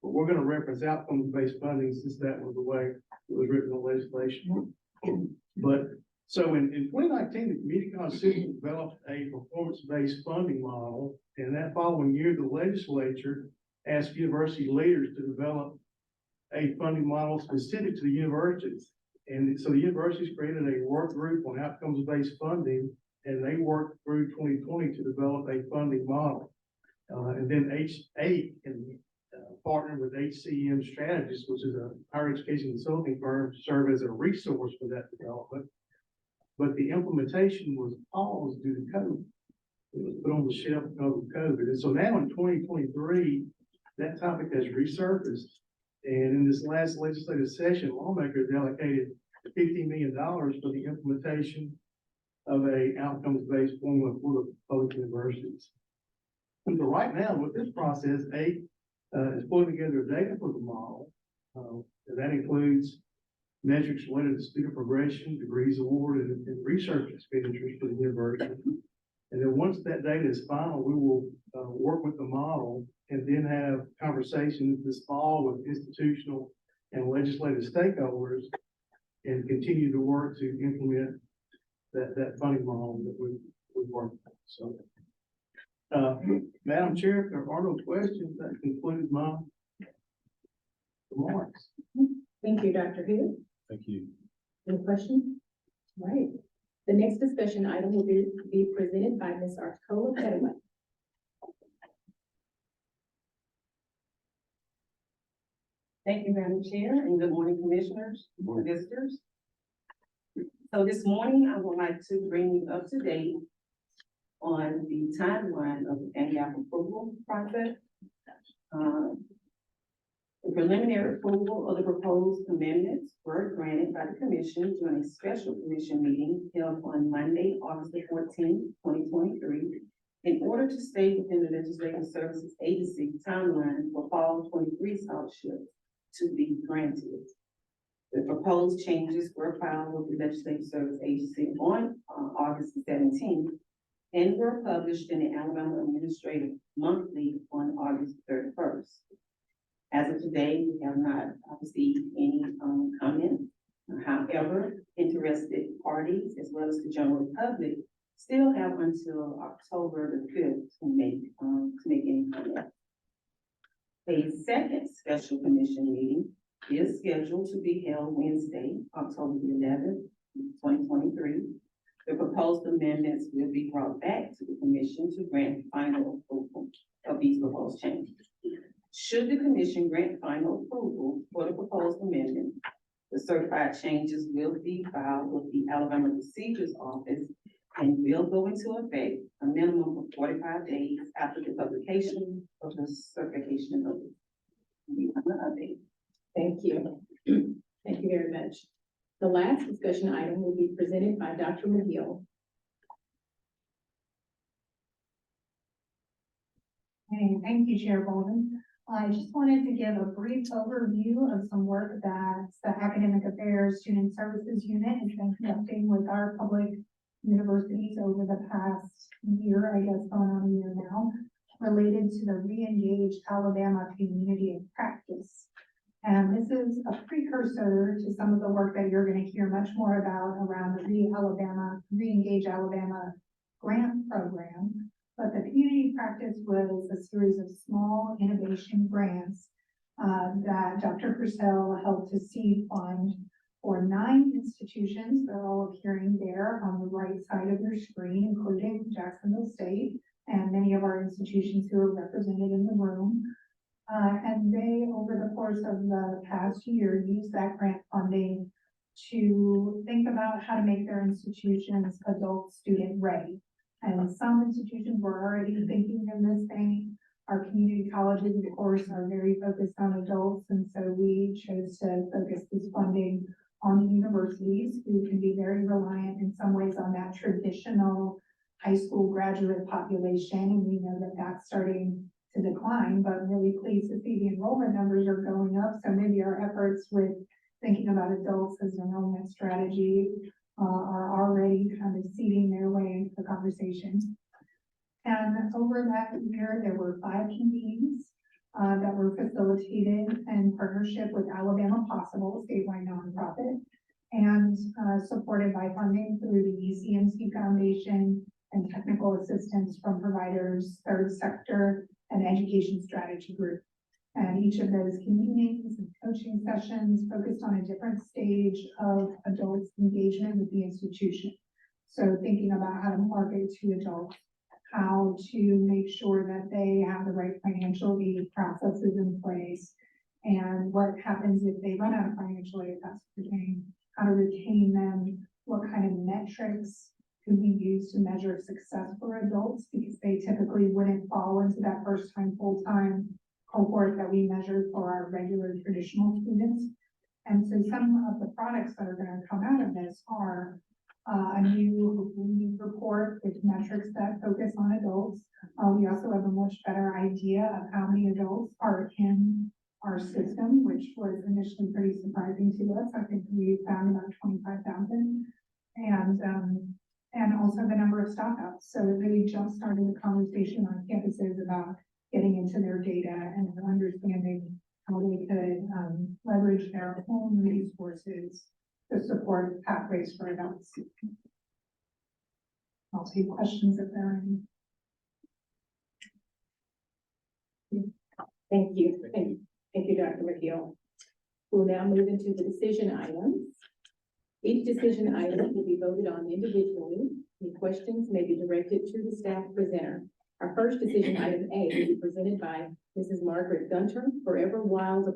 But we're going to reference outcomes-based funding since that was the way it was written in the legislation. But So in 2019, the Community College System developed a performance-based funding model, and that following year, the legislature asked university leaders to develop a funding model specific to the universities. And so the universities created a work group on outcomes-based funding, and they worked through 2020 to develop a funding model. And then H8 can partner with HCM Strategists, which is a higher education consulting firm, to serve as a resource for that development. But the implementation was paused due to COVID. It was put on the shelf because of COVID. And so now in 2023, that topic has resurfaced. And in this last legislative session, lawmakers allocated $50 million for the implementation of a outcomes-based formula for the public universities. And so right now, with this process, is pulling together data for the model. And that includes metrics related to student progression, degrees awarded, and research expenditures for the university. And then once that data is final, we will work with the model and then have conversations this fall with institutional and legislative stakeholders and continue to work to implement that funding model that we worked on. So, Madam Chair, if there are no questions, that concludes my remarks. Thank you, Dr. Hill. Thank you. Any questions? All right. The next discussion item will be presented by Ms. Articola Petaway. Thank you, Madam Chair, and good morning, commissioners, and visitors. So this morning, I would like to bring you up to date on the timeline of the NGAP approval process. The preliminary approval of the proposed amendments were granted by the commission during a special commission meeting held on Monday, August the 14th, 2023, in order to stay within the Legislative Services Agency timeline for fall 23 scholarships to be granted. The proposed changes were filed with the Legislative Service Agency on August 17th and were published in the Alabama Administrative Monthly on August 31st. As of today, we have not received any comments. However, interested parties as well as the general public still have until October the 5th to make any comments. A second special commission meeting is scheduled to be held Wednesday, October the 11th, 2023. The proposed amendments will be brought back to the commission to grant final approval of these proposed changes. Should the commission grant final approval for the proposed amendment, the certified changes will be filed with the Alabama Procedures Office and will go into effect a minimum of 45 days after the publication of the certification notice. Thank you. Thank you very much. The last discussion item will be presented by Dr. McGill. Hey, thank you, Chair Bolden. I just wanted to give a brief overview of some work that the Academic Affairs Student Services Unit has been conducting with our public universities over the past year, I guess going on a year now, related to the Re-Engage Alabama Community of Practice. And this is a precursor to some of the work that you're going to hear much more about around the Re-Engage Alabama grant program. But the community practice was a series of small innovation grants that Dr. Purcell helped to seed fund for 9 institutions. They're all appearing there on the right side of your screen, including Jacksonville State and many of our institutions who are represented in the room. And they, over the course of the past year, used that grant funding to think about how to make their institutions adult student ready. And some institutions were already thinking in this vein. Our community colleges, of course, are very focused on adults. And so we chose to focus this funding on the universities, who can be very reliant in some ways on that traditional high school graduate population. And we know that that's starting to decline, but really pleased to see the enrollment numbers are going up. So maybe our efforts with thinking about adults as an enrollment strategy are already kind of seeding their way into the conversation. And over that year, there were 5 meetings that were facilitated in partnership with Alabama Possible, a statewide nonprofit. and supported by funding through the ECMC Foundation and technical assistance from providers, third sector, and education strategy group. And each of those convenings and coaching sessions focused on a different stage of adults' engagement with the institution. So thinking about how to market to adults, how to make sure that they have the right financial aid processes in place, and what happens if they run out of financial aid, that's pertaining, how to retain them, what kind of metrics could be used to measure success for adults, because they typically wouldn't fall into that first-time, full-time cohort that we measured for our regular traditional students. And so some of the products that are gonna come out of this are a new report with metrics that focus on adults. We also have a much better idea of how many adults are in our system, which was initially pretty surprising to us. I think we found about 25,000. And also the number of stockouts. So it really jump-started the conversation on campuses about getting into their data and understanding how they could leverage their own resources to support pathways for adults. I'll take questions if there are any. Thank you. Thank you, Dr. McKeel. We'll now move into the decision items. Each decision item will be voted on individually. Any questions may be directed to the staff presenter. Our first decision item A will be presented by Mrs. Margaret Gunter, Forever Wild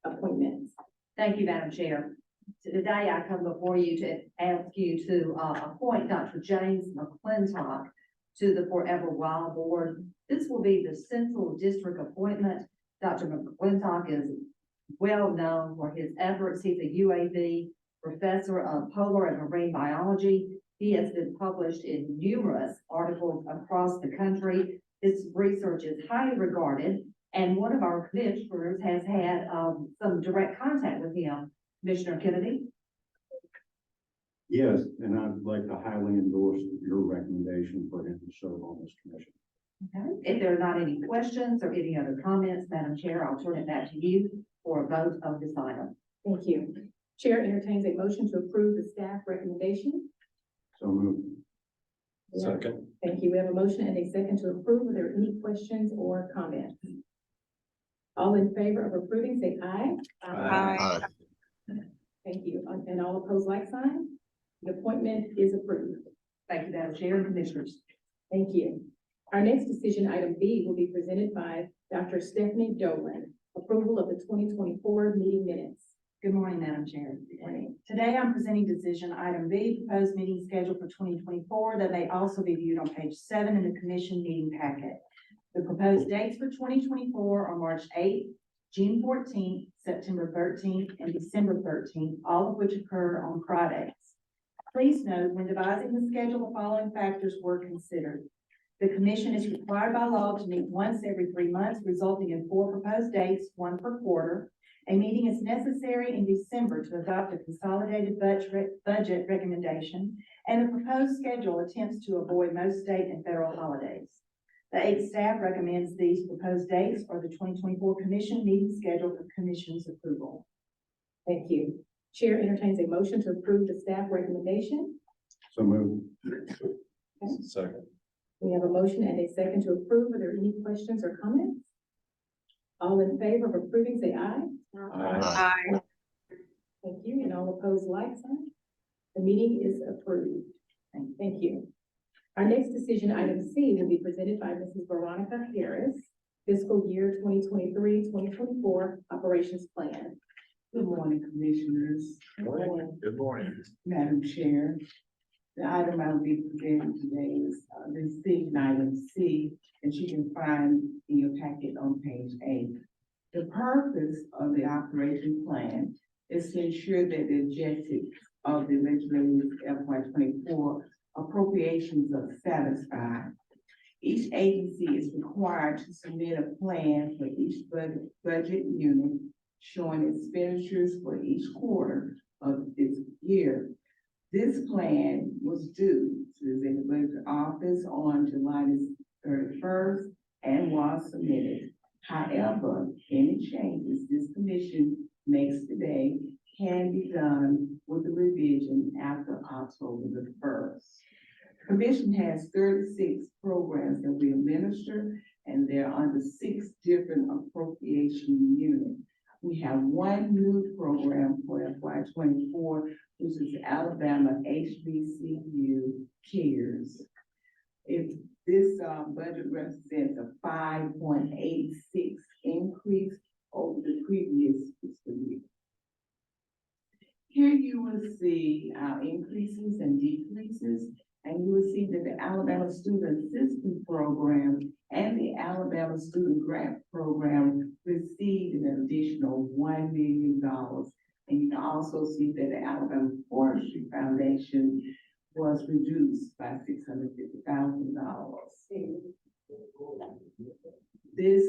appointments. Thank you, Madam Chair. Today I come before you to ask you to appoint Dr. James McClintock to the Forever Wild Board. This will be the Central District appointment. Dr. McClintock is well known for his efforts. He's a UAB professor of polar and marine biology. He has been published in numerous articles across the country. His research is highly regarded, and one of our commissioners has had some direct contact with him. Commissioner Kennedy? Yes, and I'd like to highly endorse your recommendation for him to serve on this commission. Okay. If there are not any questions or any other comments, Madam Chair, I'll turn it back to you for a vote of this item. Thank you. Chair entertains a motion to approve the staff recommendation. So moved. Second. Thank you. We have a motion and a second to approve. Are there any questions or comments? All in favor of approving, say aye. Aye. Thank you. And all opposed, like sign. The appointment is approved. Thank you, Madam Chair and Commissioners. Thank you. Our next decision, item B, will be presented by Dr. Stephanie Dolan. Approval of the 2024 meeting minutes. Good morning, Madam Chair. Good morning. Today, I'm presenting decision item B, proposed meeting schedule for 2024, that may also be viewed on page 7 in the commission meeting packet. The proposed dates for 2024 are March 8th, June 14th, September 13th, and December 13th, all of which occur on Fridays. Please note, when devising the schedule, the following factors were considered. The commission is required by law to meet once every 3 months, resulting in 4 proposed dates, 1 per quarter. A meeting is necessary in December to adopt a consolidated budget recommendation, and the proposed schedule attempts to avoid most state and federal holidays. The 8 staff recommends these proposed dates for the 2024 commission meeting schedule for commission's approval. Thank you. Chair entertains a motion to approve the staff recommendation. So moved. Second. We have a motion and a second to approve. Are there any questions or comments? All in favor of approving, say aye. Aye. Thank you. And all opposed, like sign. The meeting is approved. Thank you. Our next decision, item C, will be presented by Mrs. Veronica Harris, fiscal year 2023-2024 operations plan. Good morning, Commissioners. Good morning. Madam Chair. The item I will be presenting today is decision item C, that you can find in your packet on page 8. The purpose of the operation plan is to ensure that the objectives of the legislative FY24 appropriations are satisfied. Each agency is required to submit a plan for each budget unit showing expenditures for each quarter of its year. This plan was due to the Executive Budget Office on July 31st and was submitted. However, any changes this commission makes today can be done with the revision after October the 1st. Commission has 36 programs that we administer, and they're under 6 different appropriation units. We have one new program for FY 24, which is Alabama HBCU CARES. This budget represents a 5.86 increase over the previous fiscal year. Here you will see our increases and decreases, and you will see that the Alabama Student Assistance Program and the Alabama Student Grant Program received an additional $1 million. And you can also see that the Alabama Forestry Foundation was reduced by $650,000. This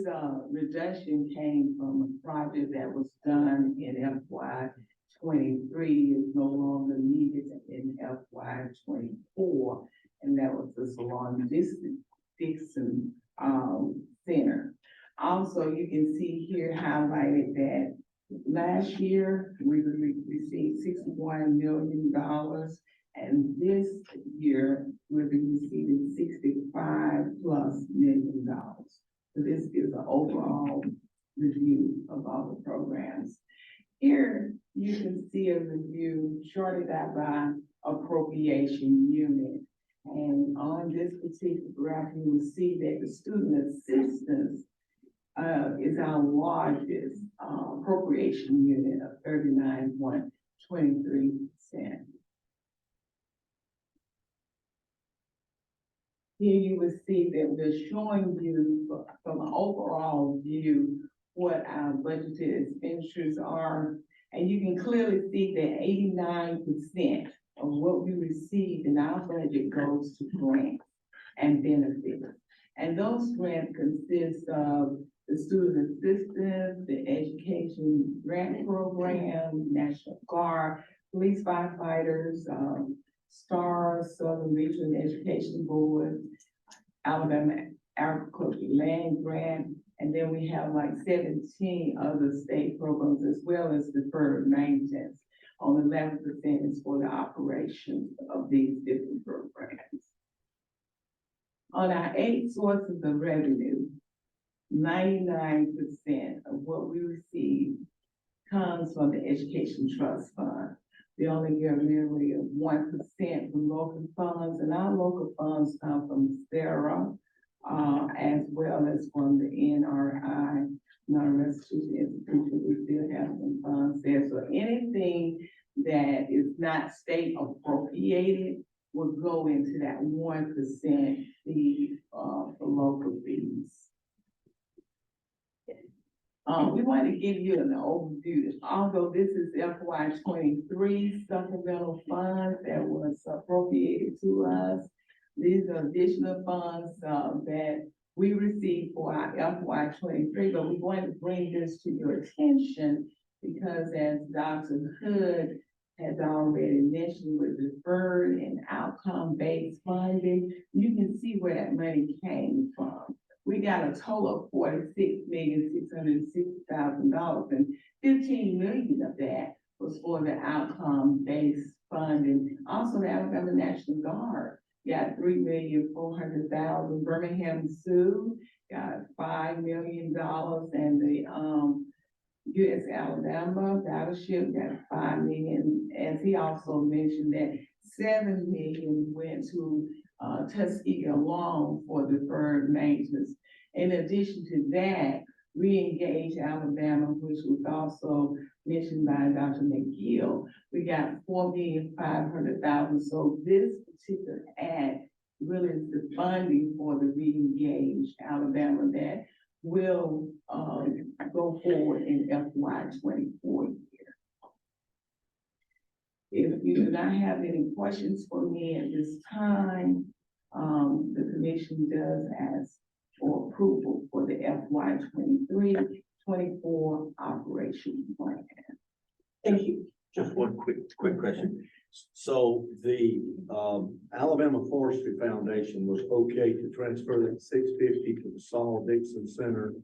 reduction came from a project that was done in FY 23, is no longer needed in FY 24, and that was the Salon Dixon Center. Also, you can see here highlighted that last year we received $61 million, and this year we'll be receiving $65+ million. So this is an overall review of all the programs. Here you can see a review charted out by appropriation unit. And on this particular graph, you will see that the student assistance is our largest appropriation unit of 39.23%. Here you will see that we're showing you from an overall view what our budgeted expenditures are. And you can clearly see that 89% of what we receive in our budget goes to grants and benefits. And those grants consist of the student assistance, the education grant program, National Guard, police firefighters, STARS, Southern Regional Education Board, Alabama Agricultural Land Grant, and then we have like 17 other state programs as well as deferred maintenance. On 11% is for the operation of these different programs. On our 8 sources of revenue, 99% of what we receive comes from the Education Trust Fund. We only get nearly 1% from local funds, and our local funds come from SARA, as well as from the NRI, Non-Restitution Institution. We still have some funds there. So anything that is not state appropriated will go into that 1% fee for local fees. We want to give you an overview. Although this is FY 23 supplemental funds that was appropriated to us, these are additional funds that we received for our FY 23, but we want to bring this to your attention because as Dr. Hood has already mentioned with deferred and outcome-based funding, you can see where that money came from. We got a total of $46,660,000, and $15 million of that was for the outcome-based funding. Also, the Alabama National Guard got $3,400,000. Birmingham Sioux got $5 million, and the U.S. Alabama Battleship got $5 million. As he also mentioned that $7 million went to Tuskegee alone for deferred maintenance. In addition to that, Re-Engage Alabama, which was also mentioned by Dr. McGill, we got $4,500,000. So this particular act really is the funding for the Re-Engage Alabama that will go forward in FY 24 year. If you do not have any questions for me at this time, the commission does ask for approval for the FY 23-24 operation plan. Thank you. Just one quick question. So the Alabama Forestry Foundation was okay to transfer that $650 to the Saul Dixon Center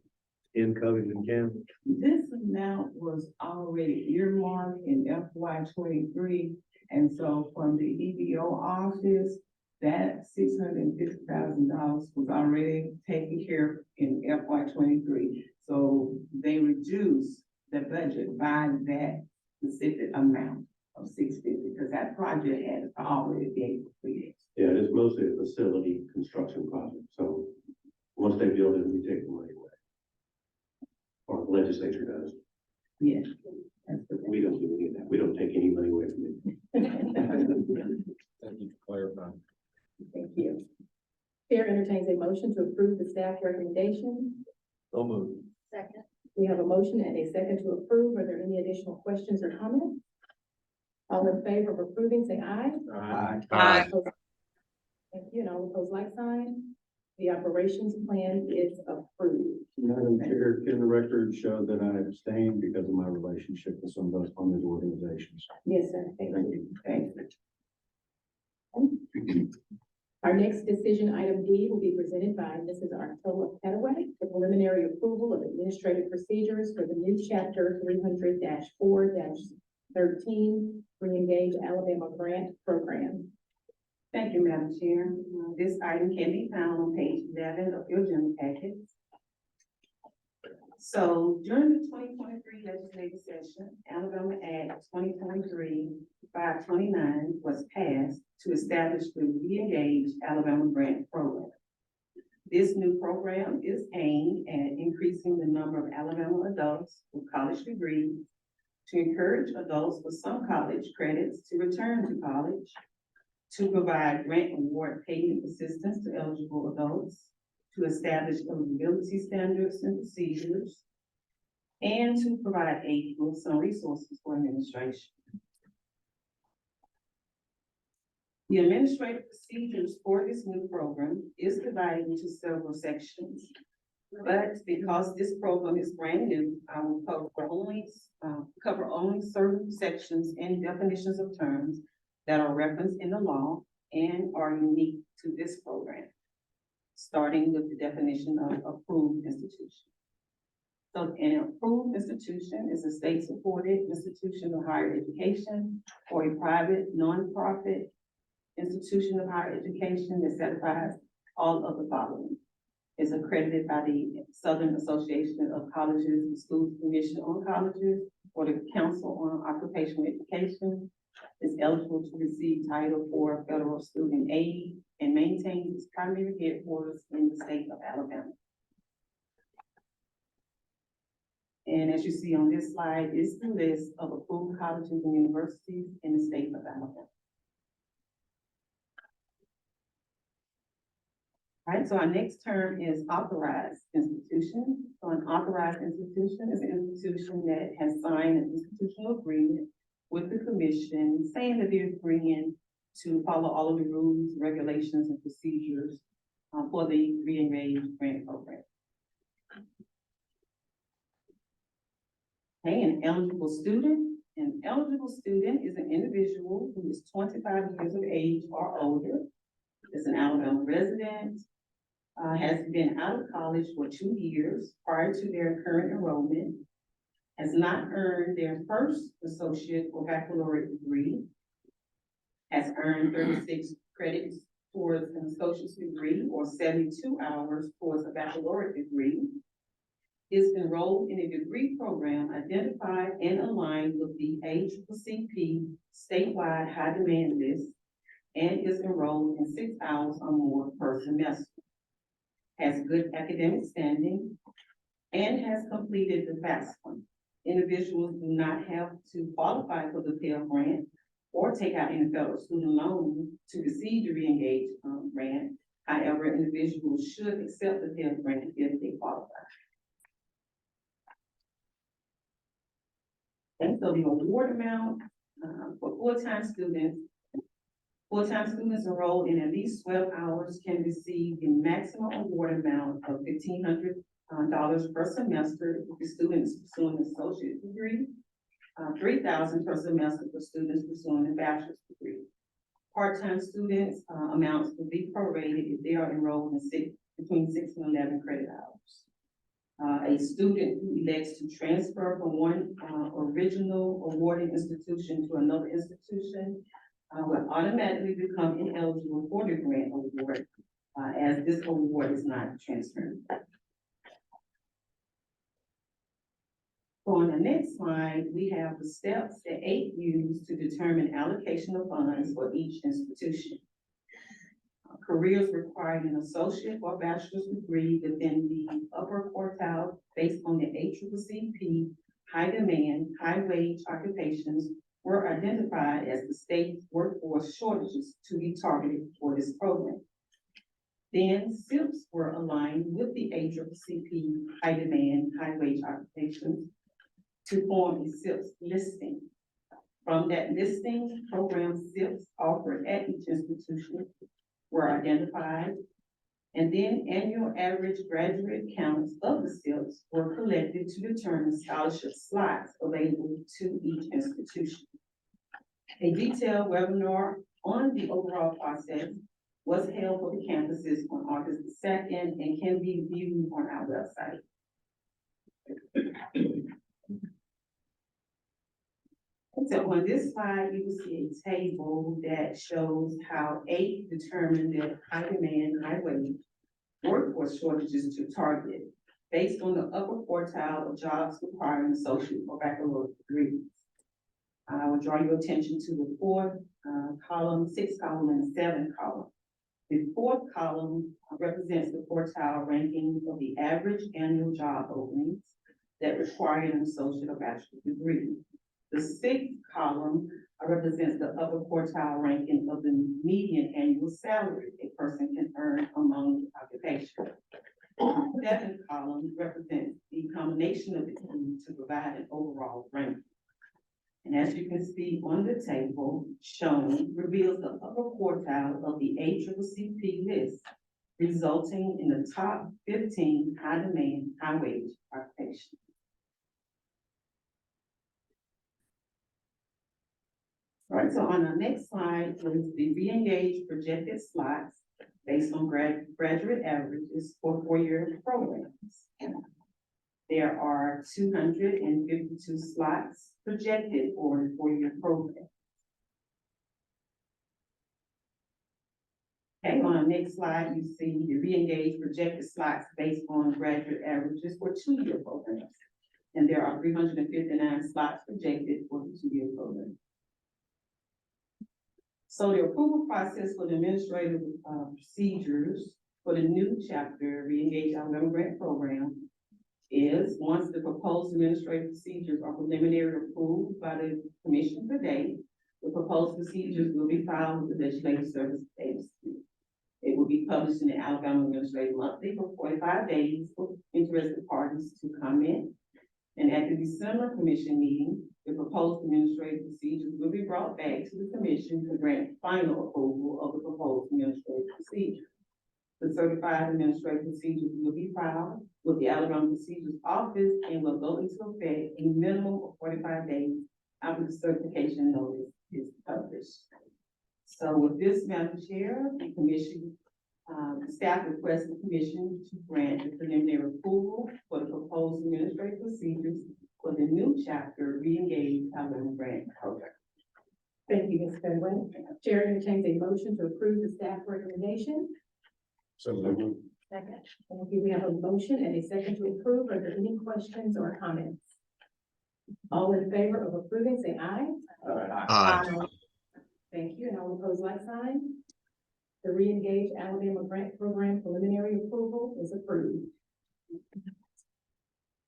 in Covington County. This amount was already earmarked in FY 23, and so from the EBO office, that $650,000 was already taken care of in FY 23. So they reduced the budget by that specific amount of $650, because that project had already been completed. Yeah, it's mostly a facility construction project, so once they build it, we take the money away. Or the legislature does. Yes. We don't do any of that. We don't take any money away from it. Thank you for clarifying. Thank you. Chair entertains a motion to approve the staff recommendation. So moved. Second. We have a motion and a second to approve. Are there any additional questions or comments? All in favor of approving, say aye. Aye. Thank you, and all opposed, like sign. The operations plan is approved. Madam Chair, can the record show that I abstained because of my relationship with some of those organizations? Yes, sir. Thank Thank you. you. Thank you. Our next decision, item D, will be presented by Mrs. Artola Petaway, the preliminary approval of administrative procedures for the new chapter 300-4-13 Reengage Alabama Grant Program. Thank you, Madam Chair. This item can be found on page 11 of your agenda packets. So during the 2023 legislative session, Alabama Act 2023-529 was passed to establish the Reengage Alabama Grant Program. This new program is aimed at increasing the number of Alabama adults with college degrees, to encourage adults with some college credits to return to college, to provide grant award payment assistance to eligible adults, to establish eligibility standards and procedures, and to provide aid with some resources for administration. The administrative procedures for this new program is divided into several sections. But because this program is brand new, I will cover only certain sections and definitions of terms that are referenced in the law and are unique to this program, starting with the definition of approved institution. So an approved institution is a state-supported institution of higher education or a private nonprofit institution of higher education that satisfies all of the following. Is accredited by the Southern Association of Colleges and Schools Commission on Colleges or the Council on Occupational Education, is eligible to receive Title IV federal student aid, and maintains its primary headquarters in the state of Alabama. And as you see on this slide is the list of approved colleges and universities in the state of Alabama. All right, so our next term is authorized institution. So an authorized institution is an institution that has signed an institutional agreement with the commission, saying that they're agreeing to follow all of the rules, regulations, and procedures for the Reengage Grant Program. Okay, an eligible student. An eligible student is an individual who is 25 years of age or older, is an Alabama resident, has been out of college for 2 years prior to their current enrollment, has not earned their first associate or baccalaureate degree, has earned 36 credits towards an associate's degree or 72 hours towards a baccalaureate degree, is enrolled in a degree program identified and aligned with the ACCP statewide high demand list, and is enrolled in 6 hours or more per semester, has good academic standing, and has completed the FAFSA. Individuals do not have to qualify for the Pell Grant or take out any federal student loan to receive the Reengage grant. However, individuals should accept the Pell Grant if they qualify. And so the award amount for full-time students enrolled in at least 12 hours can receive the maximum award amount of $1,500 per semester if the student is pursuing an associate degree, $3,000 per semester for students pursuing a bachelor's degree. Part-time students amounts will be prorated if they are enrolled in between 6 and 11 credit hours. A student who elects to transfer from one, original awarding institution to another institution, will automatically become ineligible for the grant award, as this award is not transferred. On the next slide, we have the steps that AIC use to determine allocation of funds for each institution. Careers requiring an associate or bachelor's degree within the upper quartile based on the ACCP high demand, high wage occupations were identified as the state's workforce shortages to be targeted for this program. Then SIPs were aligned with the ACCP high demand, high wage occupations to form a SIPs listing. From that listing, program SIPs offered at each institution were identified, and then annual average graduate counts of the SIPs were collected to determine scholarship slots available to each institution. A detailed webinar on the overall process was held for the campuses on August 2nd and can be viewed on our website. So on this slide, you will see a table that shows how AIC determined that high demand, high wage workforce shortages to target based on the upper quartile of jobs requiring associate or baccalaureate degrees. I will draw your attention to the fourth column, sixth column, and seventh column. The fourth column represents the quartile ranking of the average annual job openings that require an associate or bachelor's degree. The sixth column represents the upper quartile ranking of the median annual salary a person can earn among occupations. The seventh column represents the combination of the two to provide an overall ranking. And as you can see on the table shown, reveals the upper quartile of the ACCP list, resulting in the top 15 high demand, high wage occupations. All right, so on our next slide is the re-engaged projected slots based on graduate averages for four-year programs. There are 252 slots projected for the four-year program. Okay, on our next slide, you see the re-engaged projected slots based on graduate averages for two-year programs. And there are 359 slots projected for the two-year program. So the approval process for the administrative procedures for the new chapter Re-engage Alabama Grant Program is once the proposed administrative procedures are preliminary approved by the commission today, the proposed procedures will be filed with the Legislative Services Agency. It will be published in the Alabama Administrative Monthly for 45 days for interested parties to comment. And at the December commission meeting, the proposed administrative procedures will be brought back to the commission to grant final approval of the proposed administrative procedure. The certified administrative procedures will be filed with the Alabama Procedures Office and will go into effect in a minimum of 45 days after the certification notice is published. So with this, Madam Chair, the commission, staff requests the commission to grant the preliminary approval for the proposed administrative procedures for the new chapter Re-engage Alabama Grant Program. Thank you, Ms. Fenway. Chair entertains a motion to approve the staff recommendation. So moved. Second. Thank you. We have a motion and a second to approve. Are there any questions or comments? All in favor of approving, say aye. Aye. Thank you, and all opposed, like sign. The Re-engage Alabama Grant Program preliminary approval is approved.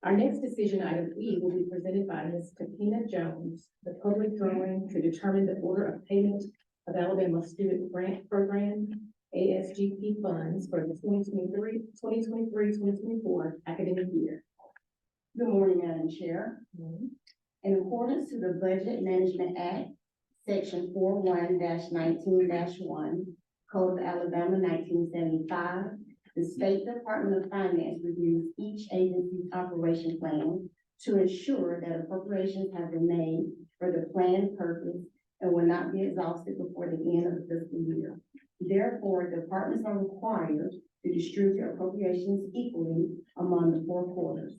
Our next decision item E will be presented by Ms. Takina Jones, the public drawing to determine the order of payment of Alabama Student Grant Program, ASGP funds for the 2023-2024 academic year. Good morning, Madam Chair. In accordance to the Budget Management Act, Section 41-19-1, Code of Alabama 1975, the State Department of Finance reviews each agency's operation plan to ensure that appropriations have been made for the planned purpose and will not be exhausted before the end of the fiscal year. Therefore, departments are required to distribute their appropriations equally among the four quarters.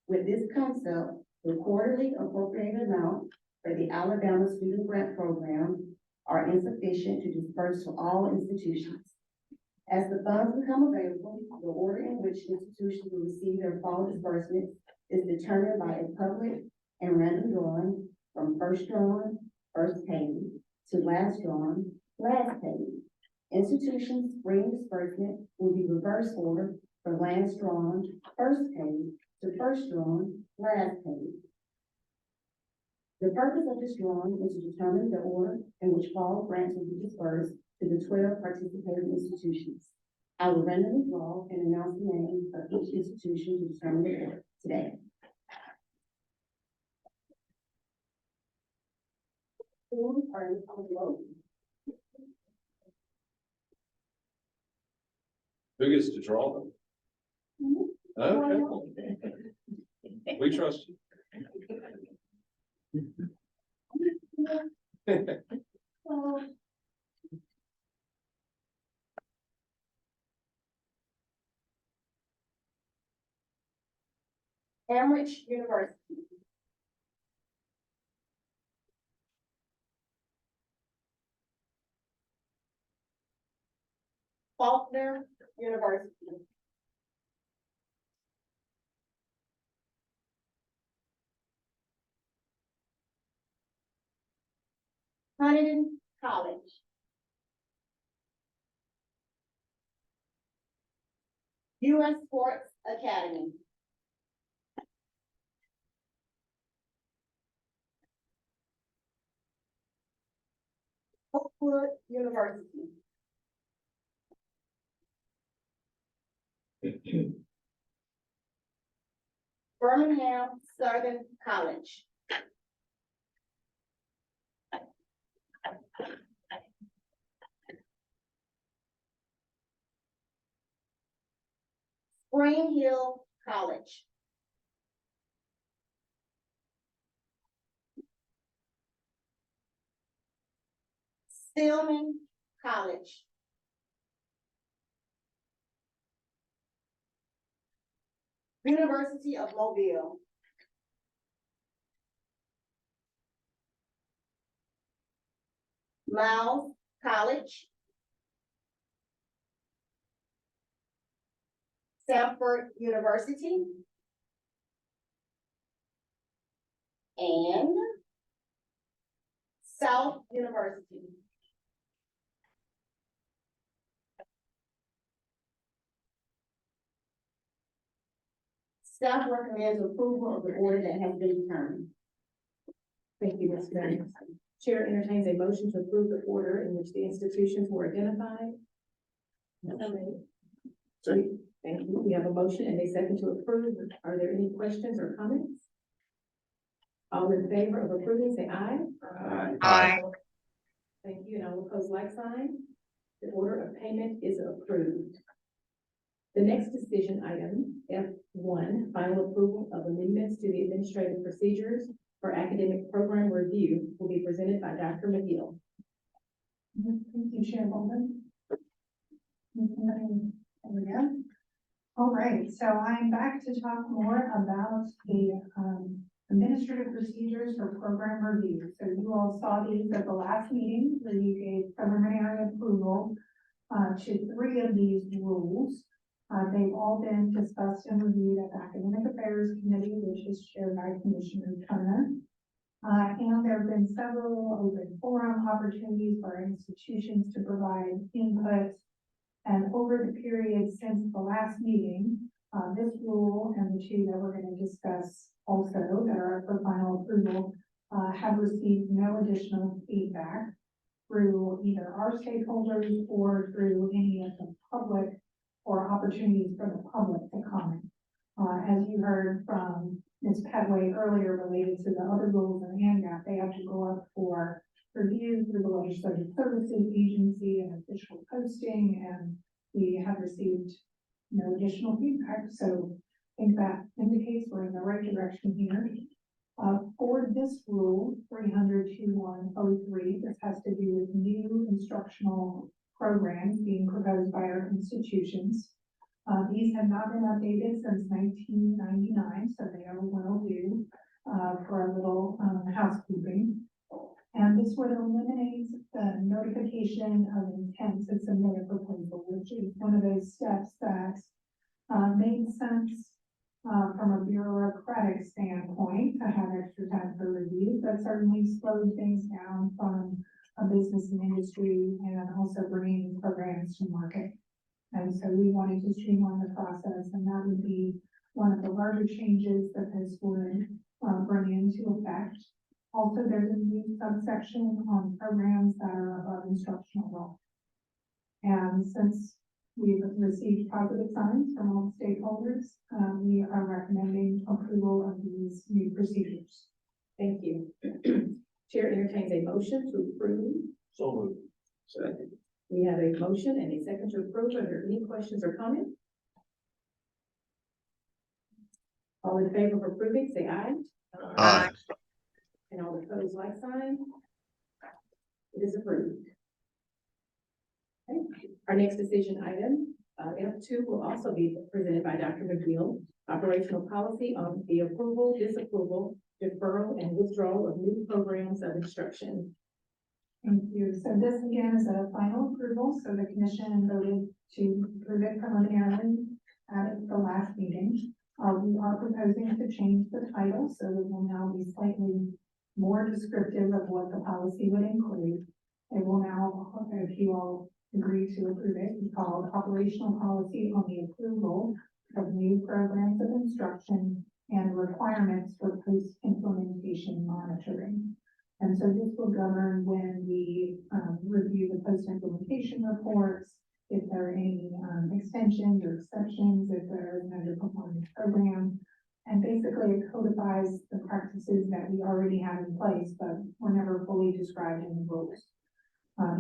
With this concept, the quarterly appropriated amount for the Alabama Student Grant Program are insufficient to disperse to all institutions. As the funds become available, the order in which institutions will receive their fall disbursement is determined by a public and random drawing from first drawn, first paid, to last drawn, last paid. Institutions' spring disbursement will be reverse order from last drawn, first paid, to first drawn, last paid. The purpose of this drawing is to determine the order in which fall grants will be dispersed to the 12 participating institutions. I will randomly draw and announce the name of each institution to determine the order today. Who are in the vote? Who gets to draw them? Okay. We trust you. Cambridge University. Faulkner University. Huntington College. U.S. Sports Academy. Oakwood University. Birmingham Southern College. Spring Hill College. Stillman College. University of Mobile. Miles College. Stanford University. And South University. Staff recommends approval of the order that has been determined. Thank you, Ms. Grant. Chair entertains a motion to approve the order in which the institutions were identified. Thank you. We have a motion and a second to approve. Are there any questions or comments? All in favor of approving, say aye. Aye. Thank you, and I will oppose like sign. The order of payment is approved. The next decision item, F1, final approval of amendments to the administrative procedures for academic program review, will be presented by Dr. McGill. Thank you, Chair Bolden. All right, so I'm back to talk more about the administrative procedures for program review. So you all saw these at the last meeting where you gave preliminary approval to 3 of these rules. They've all been discussed and reviewed at the Academic Affairs Committee, which is chaired by Commissioner Turner. And there have been several open forum opportunities for institutions to provide input. And over the period since the last meeting, this rule and the 2 that we're going to discuss also that are up for final approval have received no additional feedback through either our stakeholders or through any of the public or opportunities for the public to comment. As you heard from Ms. Petway earlier related to the other rules in ANGAP, they have to go up for review through the Legislative Services Agency and official posting, and we have received no additional feedback. So I think that indicates we're in the right direction here. For this rule, 300-2103, this has to do with new instructional programs being proposed by our institutions. These have not been updated since 1999, so they are well due, for a little, housekeeping. And this would eliminate the notification of intent to submit a proposal, which is one of those steps that made sense from a bureaucratic standpoint to have extra time for review, but certainly slowed things down from a business and industry and also bringing programs to market. And so we wanted to streamline the process, and that would be one of the larger changes that this would bring into effect. Also, there's a new subsection on programs that are above instructional role. And since we've received positive signs from all stakeholders, we are recommending approval of these new procedures. Thank you. Chair entertains a motion to approve. So moved. Second. We have a motion and a second to approve. Are there any questions or comments? All in favor of approving, say aye. Aye. And all opposed, like sign. It is approved. Okay. Our next decision item, F2, will also be presented by Dr. McGill. Operational policy on the approval, disapproval, deferral, and withdrawal of new programs of instruction. Thank you. So this again is a final approval, so the commission voted to approve it preliminarily at the last meeting. We are proposing to change the title, so it will now be slightly more descriptive of what the policy would include. It will now, if you all agree to approve it, be called Operational Policy on the Approval of New Programs of Instruction and Requirements for Post-Implementation Monitoring. And so this will govern when we review the post-implementation reports, if there are any extensions or exceptions, if there is an underperforming program. And basically it codifies the practices that we already have in place, but were never fully described in the rules.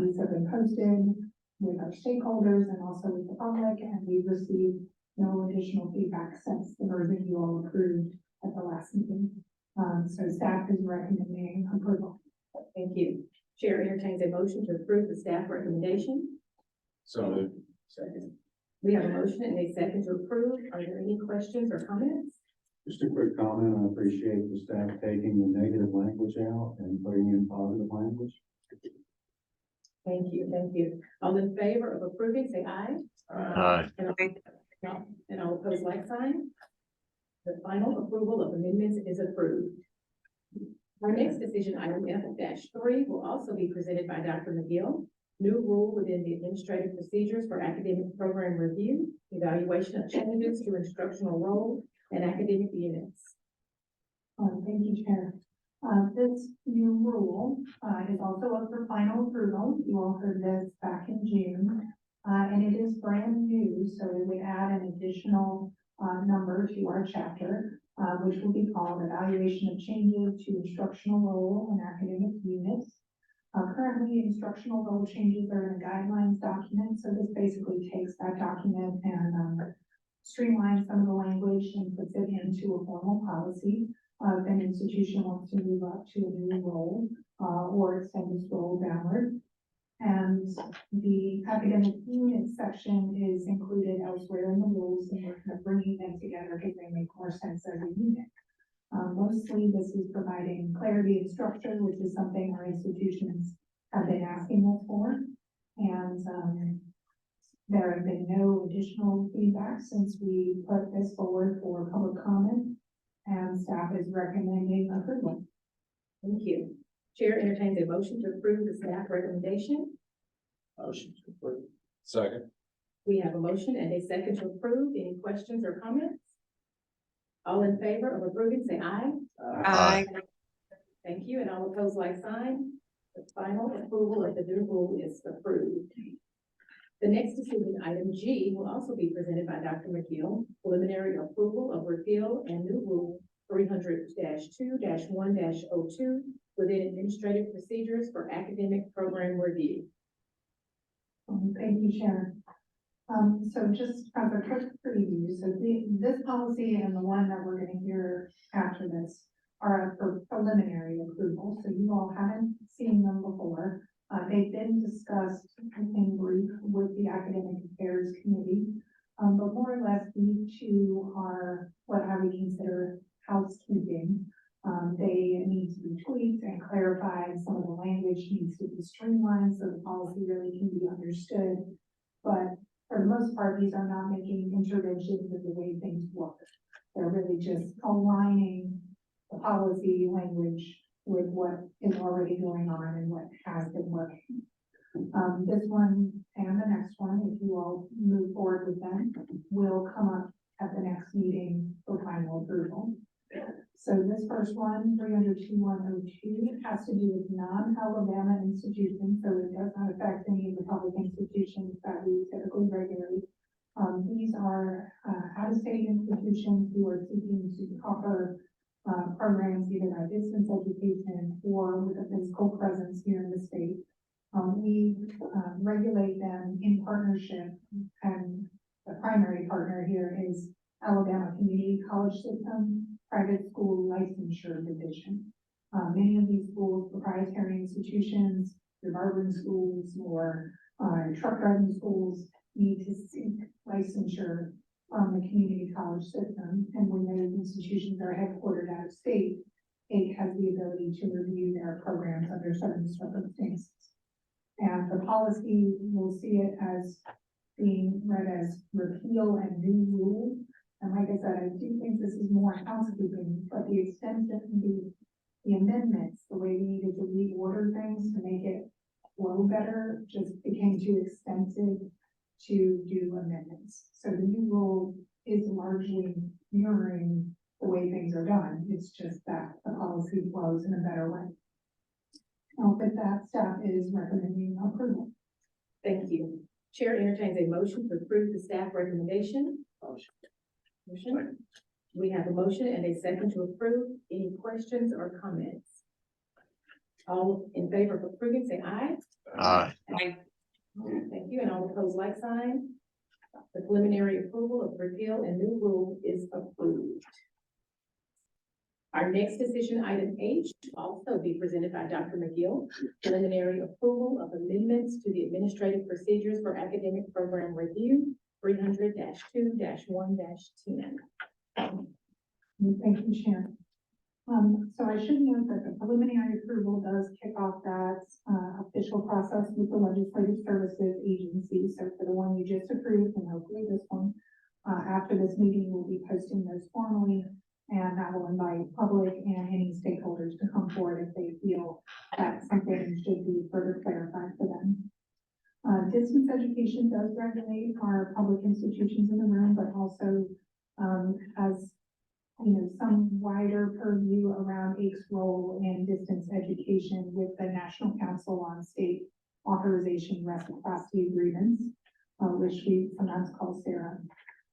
These have been posted with our stakeholders and also with the public, and we've received no additional feedback since the version you all approved at the last meeting. So staff is recommending approval. Thank you. Chair entertains a motion to approve the staff recommendation. So moved. Second. We have a motion and a second to approve. Are there any questions or comments? Just a quick comment, I appreciate the staff taking the negative language out and putting in positive language. Thank you, thank you. All in favor of approving, say aye. Aye. And all opposed, like sign. The final approval of amendments is approved. Our next decision item, F-3, will also be presented by Dr. McGill. New rule within the administrative procedures for academic program review, evaluation of changes to instructional role and academic units. Thank you, Chair. This new rule is also up for final approval. You all heard this back in June, and it is brand new, so it would add an additional number to our chapter, which will be called Evaluation of Changes to Instructional Role and Academic Units. Currently, instructional role changes are in a guidelines document, so this basically takes that document and streamlines some of the language and puts it into a formal policy. If an institution wants to move up to a new role or extend this role downward. And the academic unit section is included elsewhere in the rules, and we're kind of bringing them together because they make more sense as a unit. Mostly this is providing clarity and structure, which is something our institutions have been asking us for. And there have been no additional feedback since we put this forward for public comment, and staff is recommending approval. Thank you. Chair entertains a motion to approve the staff recommendation. Motion to approve. Second. We have a motion and a second to approve. Any questions or comments? All in favor of approving, say aye. Aye. Thank you. And all opposed, like sign. The final approval of the new rule is approved. The next decision, item G, will also be presented by Dr. McGill. Preliminary approval of repeal and new rule 300-2-1-02 within administrative procedures for academic program review. Thank you, Chair. So just as a quick preview, so this policy and the one that we're going to hear after this are for preliminary approval. So you all haven't seen them before. They've been discussed in brief with the Academic Affairs Committee. But more or less, these two are what I would consider housekeeping. They need to be tweaked and clarified. Some of the language needs to be streamlined so the policy really can be understood. But for the most part, these are not making interventions in the way things work. They're really just aligning the policy language with what is already going on and what has been working. This one and the next one, if you all move forward with them, will come up at the next meeting for final approval. So this first one, 300-2102, has to do with non-Alabama institutions, so it does not affect any of the public institutions that we typically regulate. These are out-of-state institutions who are seeking to offer programs either by distance education or with a physical presence here in the state. We regulate them in partnership, and the primary partner here is Alabama Community College System Private School Licensure Division. Many of these schools, proprietary institutions, your barbering schools or truck driving schools, need to seek licensure from the community college system. And when those institutions are headquartered out of state, it has the ability to review their programs under certain circumstances. And the policy, will see it as being read as repeal and new rule. And like I said, I do think this is more housekeeping, but the extent that the amendments, the way we needed to reorder things to make it flow better, just became too extensive to do amendments. So the new rule is largely mirroring the way things are done. It's just that the policy flows in a better way. With that, staff is recommending approval. Thank you. Chair entertains a motion to approve the staff recommendation. Motion. We have a motion and a second to approve. Any questions or comments? All in favor of approving, say aye. Aye. Aye. Thank you. And all opposed, like sign. The preliminary approval of repeal and new rule is approved. Our next decision, item H, will also be presented by Dr. McGill. Preliminary approval of amendments to the administrative procedures for academic program review, 300-2-1-10. Thank you, Sharon. So I should note that the preliminary approval does kick off that official process with the Legislative Services Agency. So for the one you just approved, and hopefully this one, after this meeting, we'll be posting those formally, and that will invite public and any stakeholders to come forward if they feel that something should be further clarified for them. Distance education does regulate our public institutions in the room, but also has, you know, some wider purview around AIC's role in distance education with the National Council on State Authorization Reciprocity Agreements, which we sometimes call SARA.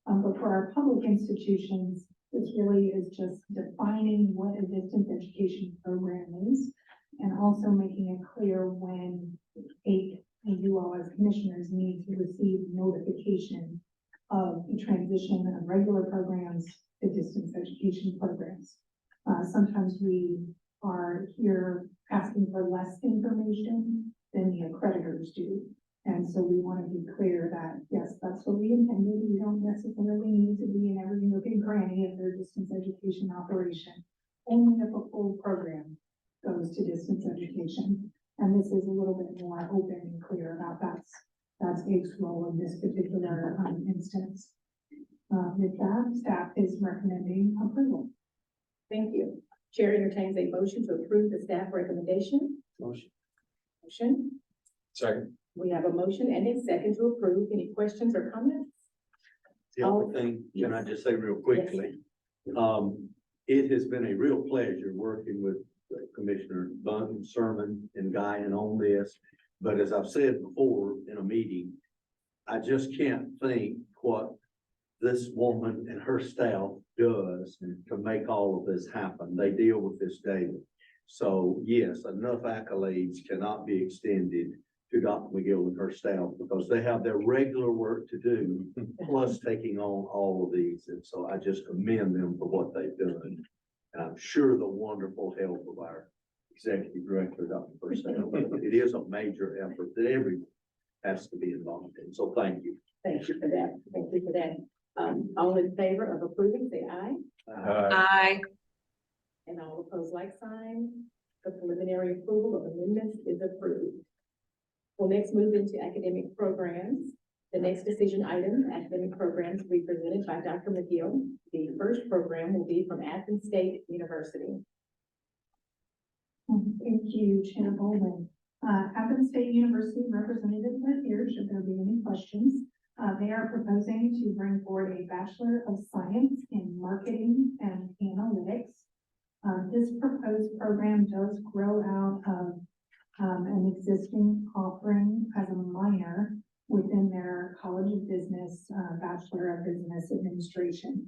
But for our public institutions, this really is just defining what a distance education program is, and also making it clear when AIC and you all as commissioners need to receive notification of the transition of regular programs to distance education programs. Sometimes we are here asking for less information than the accreditors do. And so we want to be clear that, yes, that's what we intended. We don't necessarily need to be in every nook and cranny of their distance education operation. Only if a full program goes to distance education. And this is a little bit more open and clear about that's AIC's role in this particular instance. With that, staff is recommending approval. Thank you. Chair entertains a motion to approve the staff recommendation. Motion. Motion. Second. We have a motion and a second to approve. Any questions or comments? The only thing, can I just say real quickly? It has been a real pleasure working with Commissioner Bunn, Sermon, and Guyan on this. But as I've said before in a meeting, I just can't think what this woman and her staff does to make all of this happen. They deal with this daily. So yes, enough accolades cannot be extended to Dr. McGill and her staff because they have their regular work to do, plus taking on all of these. And so I just commend them for what they've done. And I'm sure the wonderful help of our executive director, Dr. Purcell. It is a major effort that everyone has to be involved in. So thank you. Thank you for that. Thank you for that. All in favor of approving, say aye. Aye. And all opposed, like sign. The preliminary approval of amendments is approved. We'll next move into academic programs. The next decision item, academic programs, will be presented by Dr. McGill. The first program will be from Athens State University. Thank you, Chair Bowman. Athens State University representatives are here should there be any questions. They are proposing to bring forward a Bachelor of Science in Marketing and Analytics. This proposed program does grow out of an existing offering as a minor within their College of Business, Bachelor of Business Administration.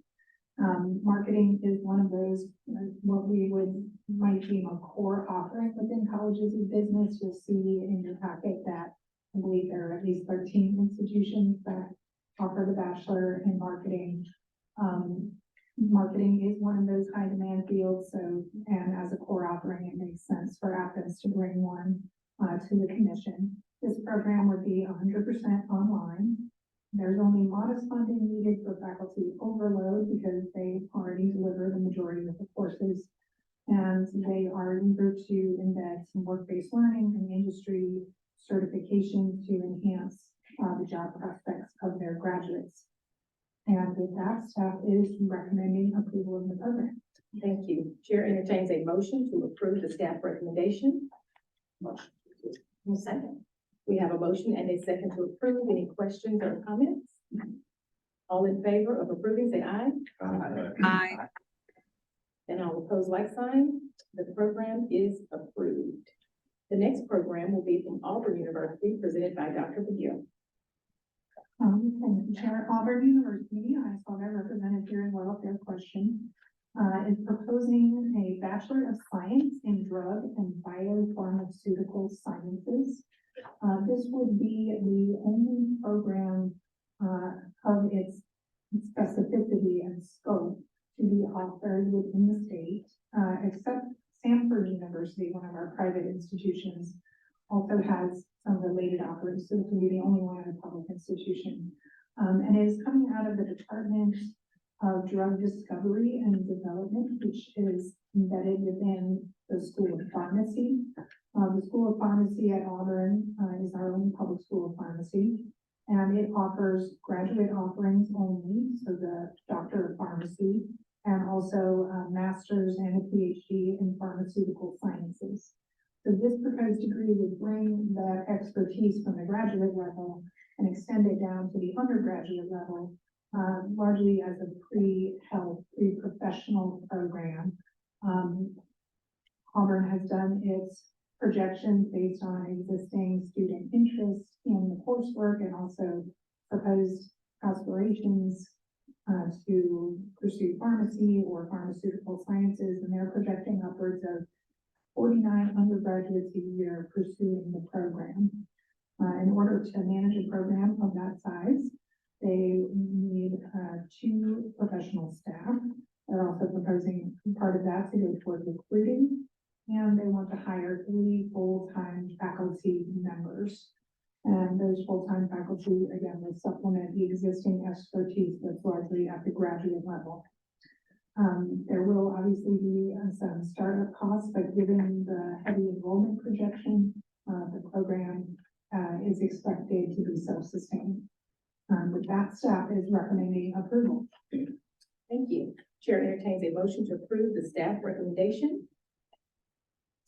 Marketing is one of those, what we might deem a core offering within colleges of business. You'll see in your packet that I believe there are at least 13 institutions that offer the Bachelor in Marketing. Marketing is one of those high demand fields, and as a core offering, it makes sense for Athens to bring one to the commission. This program would be 100% online. There's only modest funding needed for faculty overload because they already deliver the majority of the courses. And they are eager to embed some work-based learning and industry certification to enhance the job prospects of their graduates. And with that, staff is recommending approval of the program. Thank you. Chair entertains a motion to approve the staff recommendation. Motion. Second. We have a motion and a second to approve. Any questions or comments? All in favor of approving, say aye. Aye. And all opposed, like sign. The program is approved. The next program will be from Auburn University, presented by Dr. McGill. Thank you, Chair. Auburn University, I saw that represented here as well, fair question, is proposing a Bachelor of Science in Drug and Biopharmaceutical Sciences. This would be the only program of its specificity and scope to be offered within the state, except Stanford University, one of our private institutions, also has some related offerings, so it can be the only one in a public institution. And it is coming out of the Department of Drug Discovery and Development, which is embedded within the School of Pharmacy. The School of Pharmacy at Auburn is our own public school of pharmacy, and it offers graduate offerings only, so the Doctor of Pharmacy, and also a master's and a PhD in pharmaceutical sciences. So this proposed degree would bring that expertise from the graduate level and extend it down to the undergraduate level, largely as a pre-health, pre-professional program. Auburn has done its projections based on existing student interest in the coursework and also proposed aspirations to pursue pharmacy or pharmaceutical sciences, and they're projecting upwards of 49 undergraduates a year pursuing the program. In order to manage a program of that size, they need 2 professional staff. They're also proposing part of that to go toward recruiting, and they want to hire 3 full-time faculty members. And those full-time faculty, again, will supplement the existing expertise that's largely at the graduate level. There will obviously be some startup costs, but given the heavy enrollment projection, the program is expected to be self-sustained. With that, staff is recommending approval. Thank you. Chair entertains a motion to approve the staff recommendation.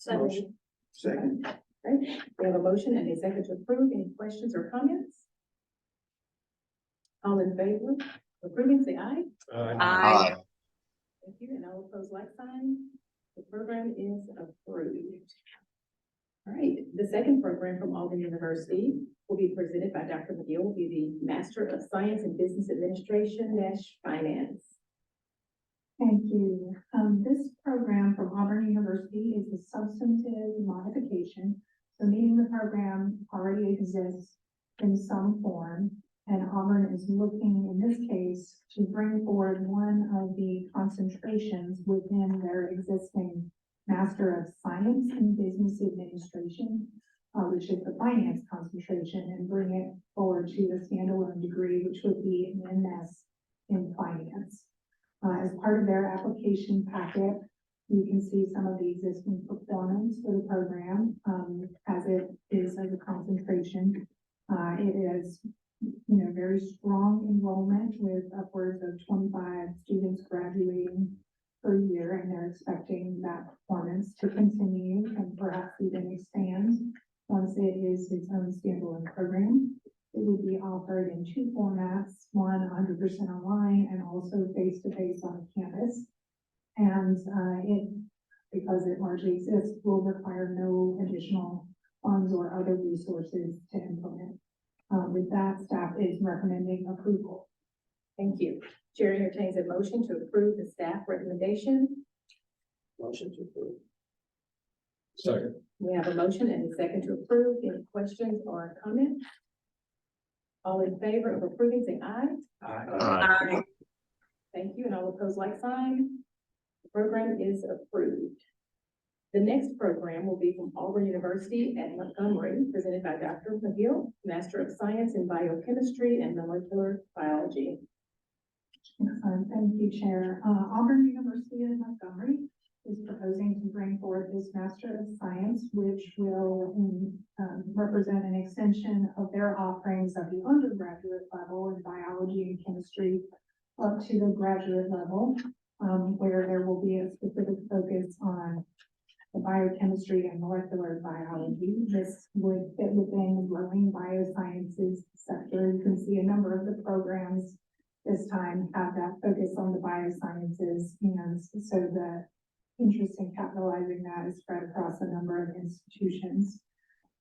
Motion. Second. Right. We have a motion and a second to approve. Any questions or comments? All in favor of approving, say aye. Aye. Thank you. And all opposed, like sign. The program is approved. All right. The second program from Auburn University will be presented by Dr. McGill, will be the Master of Science in Business Administration / Finance. Thank you. This program from Auburn University is a substantive modification. So meaning the program already exists in some form, and Auburn is looking, in this case, to bring forward one of the concentrations within their existing Master of Science in Business Administration. which is the finance concentration, and bring it forward to a standalone degree, which would be an MS in finance. As part of their application packet, you can see some of the existing performance for the program, as it is as a concentration. It is, very strong enrollment with upwards of 25 students graduating per year, and they're expecting that performance to continue and perhaps even expand once it is its own standalone program. It would be offered in two formats, one 100% online and also face-to-face on campus. And because it largely exists, will require no additional funds or other resources to implement. With that, staff is recommending approval. Thank you. Chair entertains a motion to approve the staff recommendation. Motion to approve. Second. We have a motion and a second to approve. Any questions or comments? All in favor of approving, say aye. Aye. Thank you, and all opposed, like sign. The program is approved. The next program will be from Auburn University at Montgomery, presented by Dr. McGill, Master of Science in Biochemistry and Molecular Biology. Excellent. Thank you, Chair. Auburn University at Montgomery is proposing to bring forward this Master of Science, which will represent an extension of their offerings at the undergraduate level in biology and chemistry up to the graduate level, where there will be a specific focus on the biochemistry and molecular biology. This would fit within the growing biosciences sector. You can see a number of the programs this time have that focus on the biosciences, and so the interest in capitalizing that is spread across a number of institutions.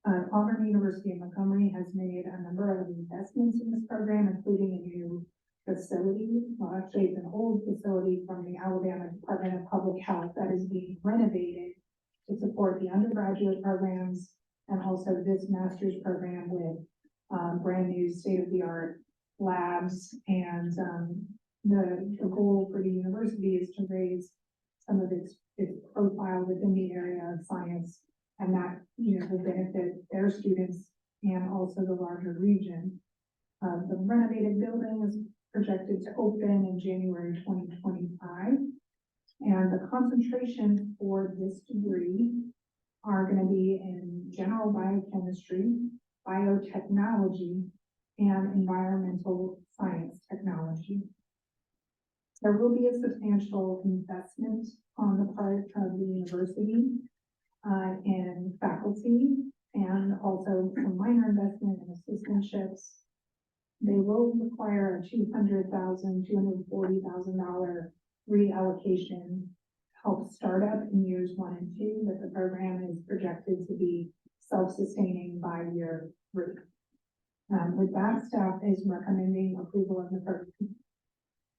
Auburn University in Montgomery has made a number of investments in this program, including a new facility. Well, actually, it's an old facility from the Alabama Department of Public Health that is being renovated to support the undergraduate programs and also this master's program with brand new state-of-the-art labs. And the goal for the university is to raise some of its profile within the area of science, and that will benefit their students and also the larger region. The renovated building is projected to open in January 2025. And the concentrations for this degree are going to be in general biochemistry, biotechnology, and environmental science technology. There will be a substantial investment on the part of the university in faculty, and also some minor investment in assistantships. They will require a $240,000 reallocation to help start up in years 1 and 2, but the program is projected to be self-sustaining by year 3. With that, staff is recommending approval of the program.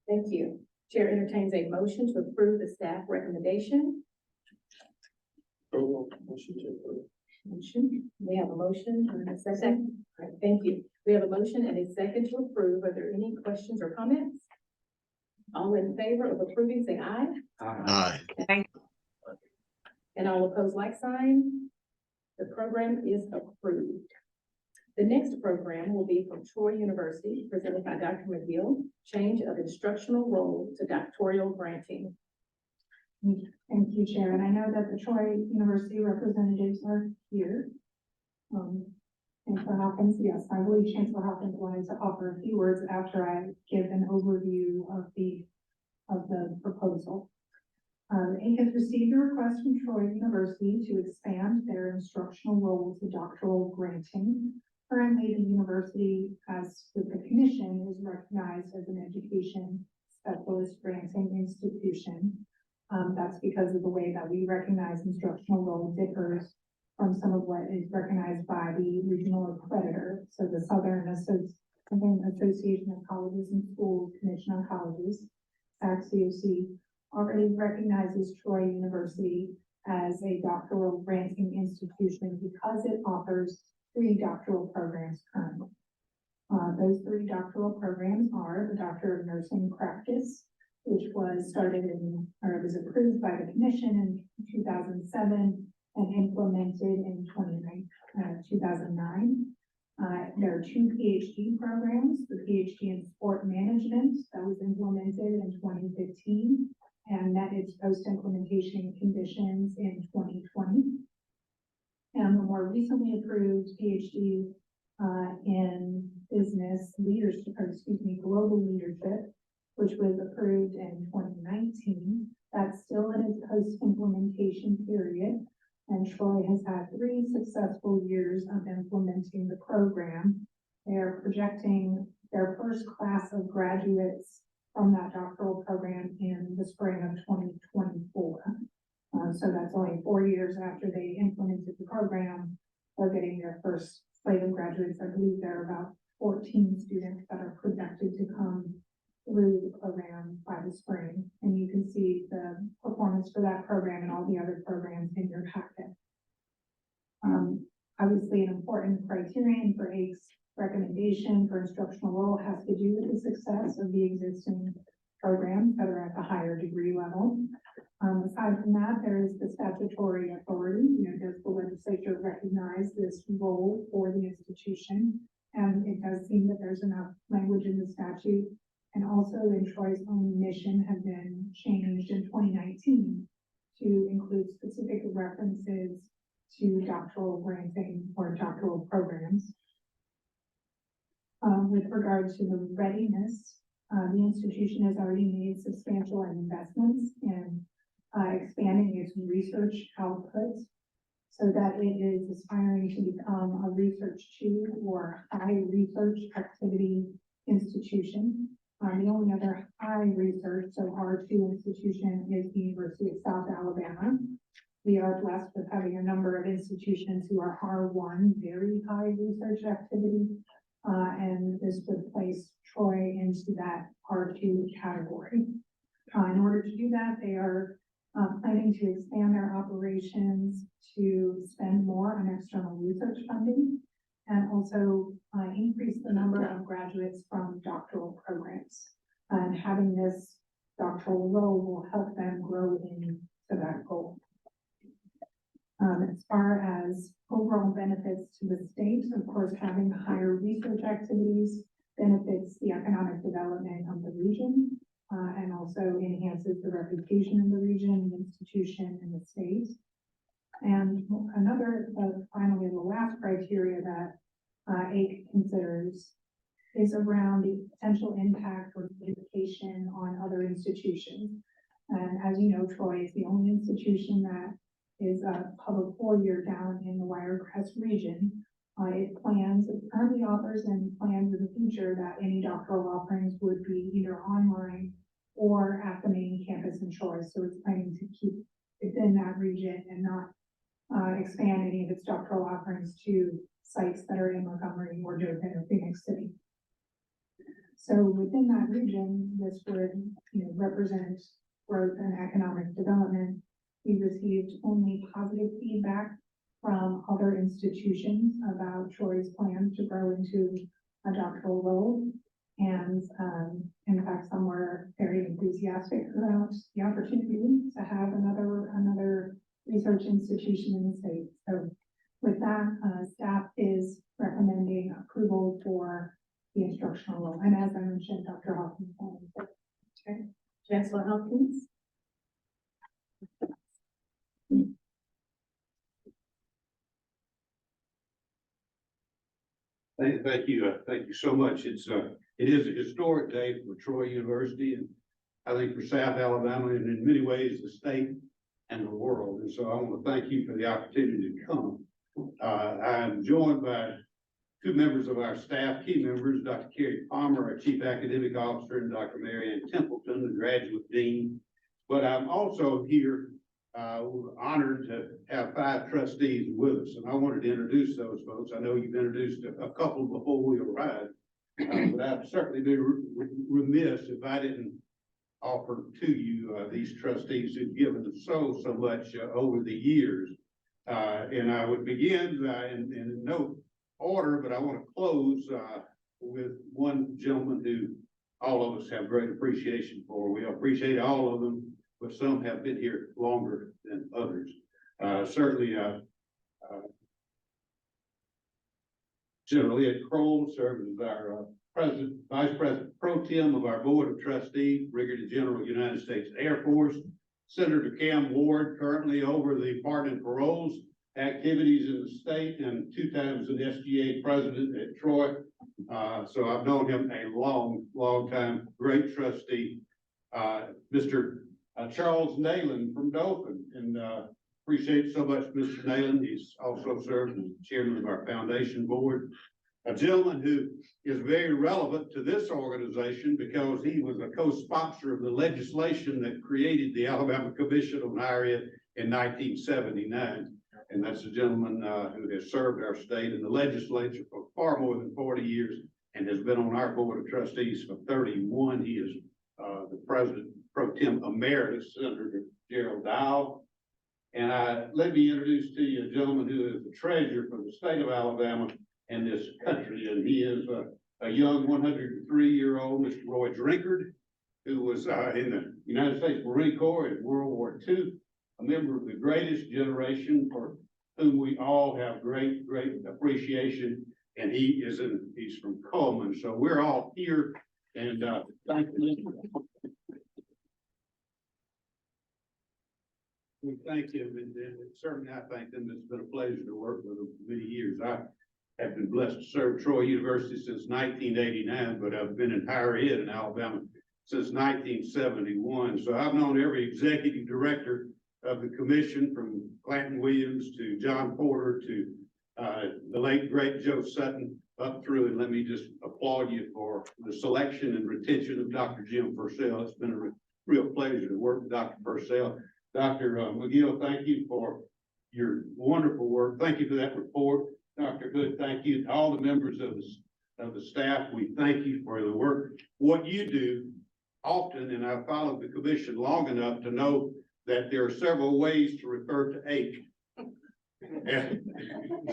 Thank you. Chair entertains a motion to approve the staff recommendation. Motion to approve. Motion. We have a motion and a second. All right, thank you. We have a motion and a second to approve. Are there any questions or comments? All in favor of approving, say aye. Aye. And all opposed, like sign. The program is approved. The next program will be from Troy University, presented by Dr. McGill, change of instructional role to doctoral granting. Thank you, Chair. And I know that the Troy University representatives are here. Chancellor Hawkins, yes, I believe Chancellor Hawkins wanted to offer a few words after I give an overview of the proposal. AIC has received a request from Troy University to expand their instructional role to doctoral granting. Currently, the university, as with the commission, is recognized as an education specialist granting institution. That's because of the way that we recognize instructional role differs from some of what is recognized by the regional accreditor. So the Southern Association of Colleges and Schools Commission on Colleges, SAC-COC, already recognizes Troy University as a doctoral granting institution because it offers 3 doctoral programs currently. Those 3 doctoral programs are the Doctor of Nursing Practice, which was started was approved by the commission in 2007 and implemented in 2009. There are two PhD programs, the PhD in sport management that was implemented in 2015 and met its post-implementation conditions in 2020. And the more recently approved PhD in business leadership, or excuse me, global leadership, which was approved in 2019. That's still in its post-implementation period. And Troy has had 3 successful years of implementing the program. They are projecting their first class of graduates from that doctoral program in the spring of 2024. So that's only 4 years after they implemented the program. They're getting their first slate of graduates. I believe there are about 14 students that are projected to come through the program by the spring. And you can see the performance for that program and all the other programs in your packet. Obviously, an important criterion for AIC's recommendation for instructional role has to do with the success of the existing programs that are at the higher degree level. Aside from that, there is the statutory authority. Does the legislature recognize this role for the institution? And it does seem that there's enough language in the statute. And also in Troy's own mission had been changed in 2019 to include specific references to doctoral granting or doctoral programs. With regard to the readiness, the institution has already made substantial investments in expanding its research output so that it is aspiring to become a research 2 or high research activity institution. The only other high research, so R2 institution, is the University of South Alabama. We are blessed with having a number of institutions who are R1, very high research activity, and this would place Troy into that R2 category. In order to do that, they are planning to expand their operations to spend more on external research funding and also increase the number of graduates from doctoral programs. And having this doctoral role will help them grow into that goal. As far as overall benefits to the state, of course, having higher research activities benefits the economic development of the region and also enhances the reputation in the region, the institution, and the state. And another, finally, the last criteria that AIC considers is around the potential impact or education on other institutions. And as you know, Troy is the only institution that is a public 4-year down in the Wirecrest region. It currently offers and plans in the future that any doctoral offerings would be either online or at the main campus in Troy. So it's planning to keep within that region and not expand any of its doctoral offerings to sites that are in Montgomery or Dothan or Phoenix City. So within that region, this would represent growth and economic development. We received only positive feedback from other institutions about Troy's plans to grow into a doctoral role. And in fact, some were very enthusiastic about the opportunity to have another research institution in the state. So with that, staff is recommending approval for the instructional role. And as I mentioned, Dr. Hawkins. Okay. Chancellor Hopkins. Thank you so much. It is a historic day for Troy University and I think for South Alabama and in many ways the state and the world. And so I want to thank you for the opportunity to come. I'm joined by 2 members of our staff, key members, Dr. Kerry Palmer, our Chief Academic Officer, and Dr. Mary Ann Templeton, the Graduate Dean. But I'm also here honored to have 5 trustees with us, and I wanted to introduce those folks. I know you've introduced a couple before we arrived, but I'd certainly be remiss if I didn't offer to you these trustees who've given so much over the years. And I would begin in no order, but I want to close with one gentleman who all of us have great appreciation for. We appreciate all of them, but some have been here longer than others. certainly, General Ed Kroll served as our Vice President Pro Tem of our Board of Trustees, Brigadier General, United States Air Force. Senator Cam Ward, currently over the pardon and paroles activities in the state, and 2 times an SGA president at Troy. So I've known him a long time, great trustee. Mr. Charles Nayland from Dothan, and appreciate so much Mr. Nayland. He's also served as chairman of our foundation board. A gentleman who is very relevant to this organization because he was a co-sponsor of the legislation that created the Alabama Commission on Higher Ed in 1979. And that's a gentleman who has served our state in the legislature for far more than 40 years and has been on our board of trustees for 31. He is the president pro tem emeritus, Senator Gerald Dow. And let me introduce to you a gentleman who is the treasurer for the state of Alabama and this country. And he is a young 103-year-old Mr. Roy Drinkard, who was in the United States Marine Corps in World War II, a member of the greatest generation for whom we all have great appreciation. And he's from Coleman. So we're all here, and thank you. We thank him, and certainly I thank them. It's been a pleasure to work with them for many years. I have been blessed to serve Troy University since 1989, but I've been in higher ed in Alabama since 1971. So I've known every executive director of the commission, from Clanton Williams to John Porter to the late great Joe Sutton up through. And let me just applaud you for the selection and retention of Dr. Jim Purcell. It's been a real pleasure to work with Dr. Purcell. Dr. McGill, thank you for your wonderful work. Thank you for that report. Dr. Hood, thank you. All the members of the staff, we thank you for the work. What you do often, and I've followed the commission long enough to know that there are several ways to refer to AIC. And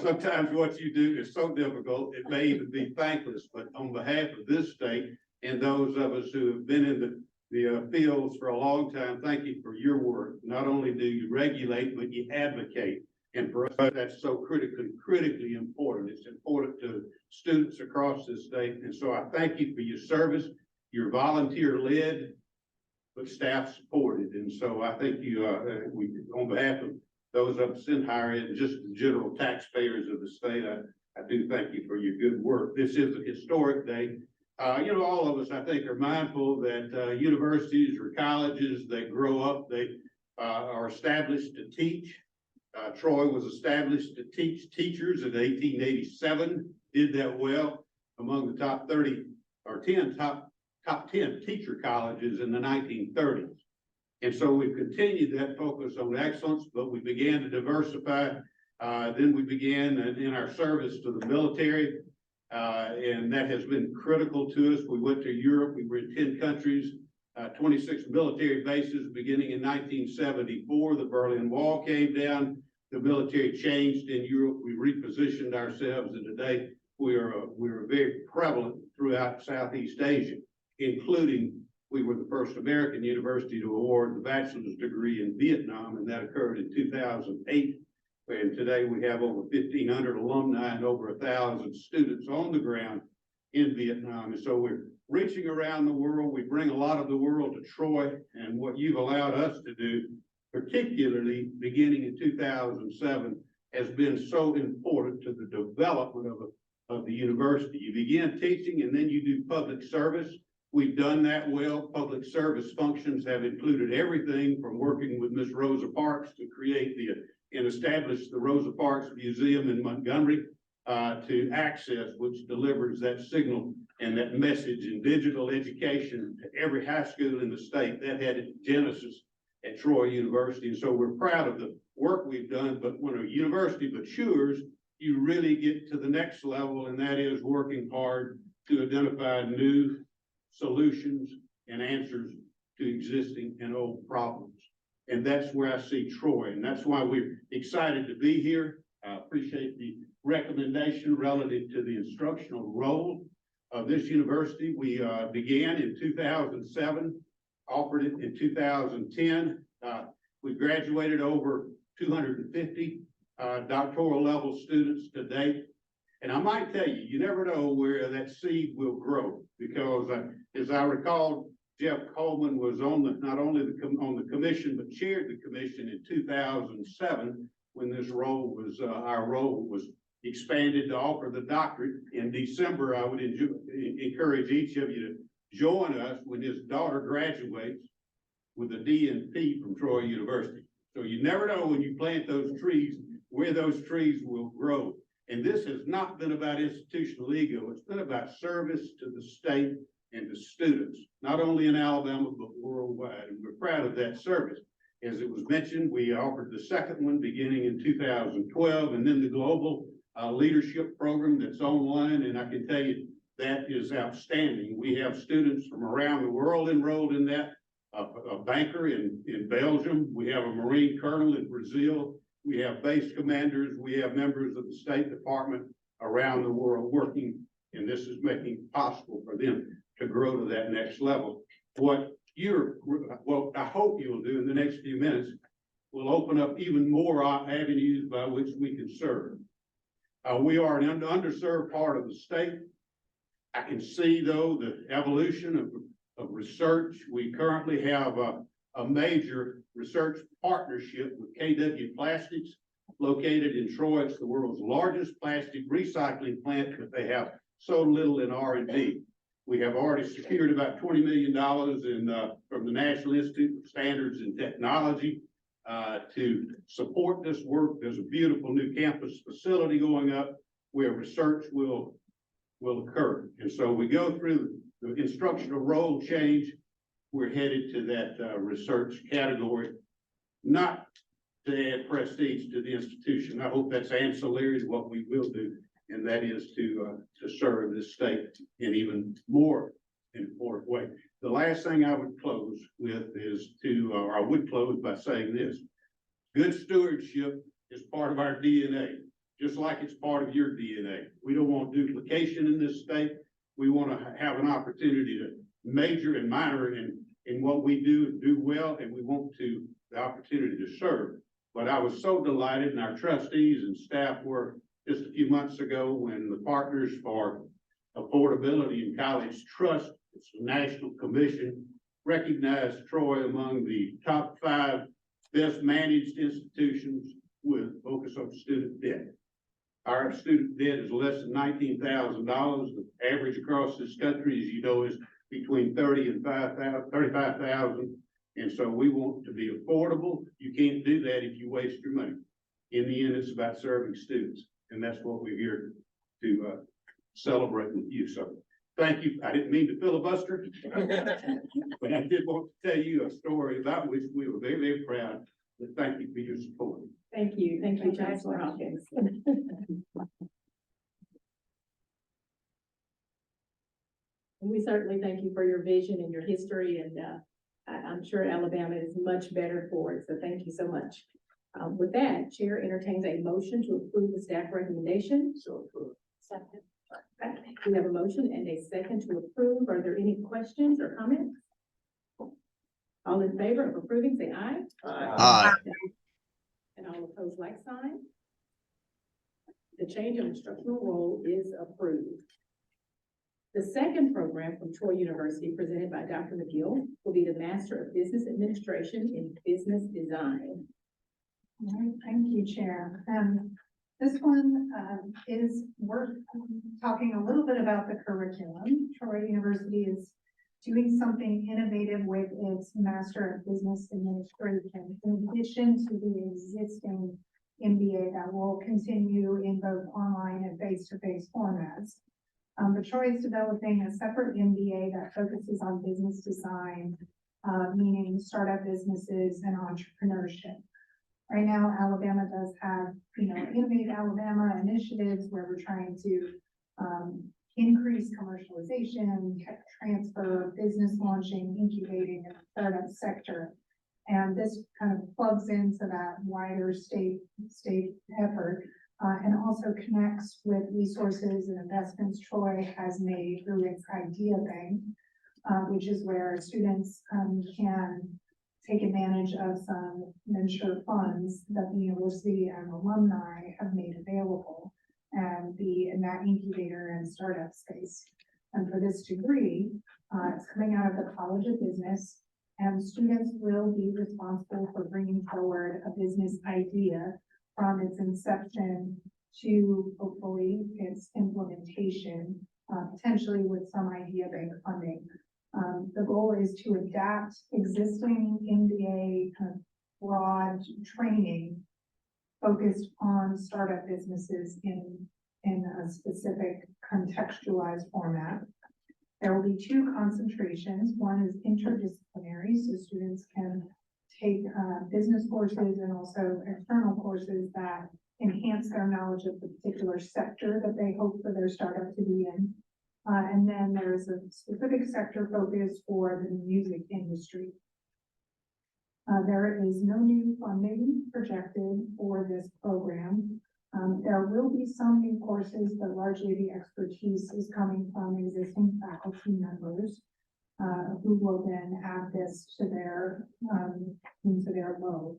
sometimes what you do is so difficult, it may even be thankless, but on behalf of this state and those of us who have been in the fields for a long time, thank you for your work. Not only do you regulate, but you advocate. And for us, that's so critically important. It's important to students across this state. And so I thank you for your service. You're volunteer led, but staff supported. And so I thank you, on behalf of those of us in higher ed and just the general taxpayers of the state, I do thank you for your good work. This is a historic day. All of us, I think, are mindful that universities or colleges that grow up, they are established to teach. Troy was established to teach teachers in 1887, did that well, among the top 30 or 10 top 10 teacher colleges in the 1930s. And so we've continued that focus on excellence, but we began to diversify. Then we began in our service to the military. And that has been critical to us. We went to Europe. We were in 10 countries, 26 military bases beginning in 1974. The Berlin Wall came down. The military changed in Europe. We repositioned ourselves, and today we are very prevalent throughout Southeast Asia, including we were the first American university to award the bachelor's degree in Vietnam, and that occurred in 2008. And today we have over 1,500 alumni and over 1,000 students on the ground in Vietnam. And so we're reaching around the world. We bring a lot of the world to Troy, and what you've allowed us to do, particularly beginning in 2007, has been so important to the development of the university. You begin teaching and then you do public service. We've done that well. Public service functions have included everything from working with Miss Rosa Parks to create and establish the Rosa Parks Museum in Montgomery, to Access, which delivers that signal and that message in digital education to every high school in the state. That had its genesis at Troy University. And so we're proud of the work we've done, but when a university matures, you really get to the next level, and that is working hard to identify new solutions and answers to existing and old problems. And that's where I see Troy, and that's why we're excited to be here. I appreciate the recommendation relative to the instructional role of this university. We began in 2007, offered it in 2010. We graduated over 250 doctoral level students to date. And I might tell you, you never know where that seed will grow, because as I recall, Jeff Coleman was on not only on the commission, but chaired the commission in 2007 when this role was, our role was expanded to offer the doctorate. In December, I would encourage each of you to join us when his daughter graduates with a DNP from Troy University. So you never know when you plant those trees, where those trees will grow. And this has not been about institutional ego. It's been about service to the state and to students, not only in Alabama, but worldwide. And we're proud of that service. As it was mentioned, we offered the second one beginning in 2012, and then the global leadership program that's online. And I can tell you that is outstanding. We have students from around the world enrolled in that. A banker in Belgium. We have a Marine colonel in Brazil. We have base commanders. We have members of the State Department around the world working, and this is making it possible for them to grow to that next level. What I hope you'll do in the next few minutes will open up even more avenues by which we can serve. We are an underserved part of the state. I can see, though, the evolution of research. We currently have a major research partnership with KW Plastics located in Troy. It's the world's largest plastic recycling plant, but they have so little in R&D. We have already secured about $20 million from the National Institute of Standards and Technology to support this work. There's a beautiful new campus facility going up where research will occur. And so we go through the instructional role change. We're headed to that research category, not to add prestige to the institution. I hope that's ancillary to what we will do, and that is to serve this state in even more important way. The last thing I would close with is or I would close by saying this: good stewardship is part of our DNA, just like it's part of your DNA. We don't want duplication in this state. We want to have an opportunity to major and minor in what we do and do well, and we want the opportunity to serve. But I was so delighted, and our trustees and staff were just a few months ago, when the Partners for Affordability in College Trust, it's a national commission, recognized Troy among the top 5 best managed institutions with focus on student debt. Our student debt is less than $19,000. The average across this country, as you know, is between $30,000 and $35,000. And so we want to be affordable. You can't do that if you waste your money. In the end, it's about serving students. And that's what we're here to celebrate with you. So thank you. I didn't mean to filibuster, but I did want to tell you a story about which we were very, very proud. But thank you for your support. Thank you, Chancellor Hawkins. And we certainly thank you for your vision and your history, and I'm sure Alabama is much better for it, so thank you so much. With that, Chair entertains a motion to approve the staff recommendation. So approved. Second. We have a motion and a second to approve. Are there any questions or comments? All in favor of approving, say aye. Aye. And all opposed, like sign. The change of instructional role is approved. The second program from Troy University, presented by Dr. McGill, will be the Master of Business Administration in Business Design. All right, thank you, Chair. This one is worth talking a little bit about the curriculum. Troy University is doing something innovative with its Master of Business Administration, in addition to the existing MBA that will continue in both online and face-to-face formats. But Troy is developing a separate MBA that focuses on business design, meaning startup businesses and entrepreneurship. Right now, Alabama does have, Innovate Alabama initiatives where we're trying to increase commercialization, tech transfer, business launching, incubating in the startup sector. And this kind of plugs into that wider state effort, and also connects with resources and investments Troy has made through its Idea Bank, which is where students can take advantage of some venture funds that the university and alumni have made available and be in that incubator and startup space. And for this degree, it's coming out of the College of Business, and students will be responsible for bringing forward a business idea from its inception to hopefully its implementation, potentially with some idea bank funding. The goal is to adapt existing MBA kind of broad training focused on startup businesses in a specific contextualized format. There will be two concentrations. One is interdisciplinary, so students can take business courses and also external courses that enhance their knowledge of the particular sector that they hope for their startup to be in. And then there's a specific sector focus for the music industry. There is no new funding projected for this program. There will be some new courses, but largely the expertise is coming from existing faculty members who will then add this to their into their load.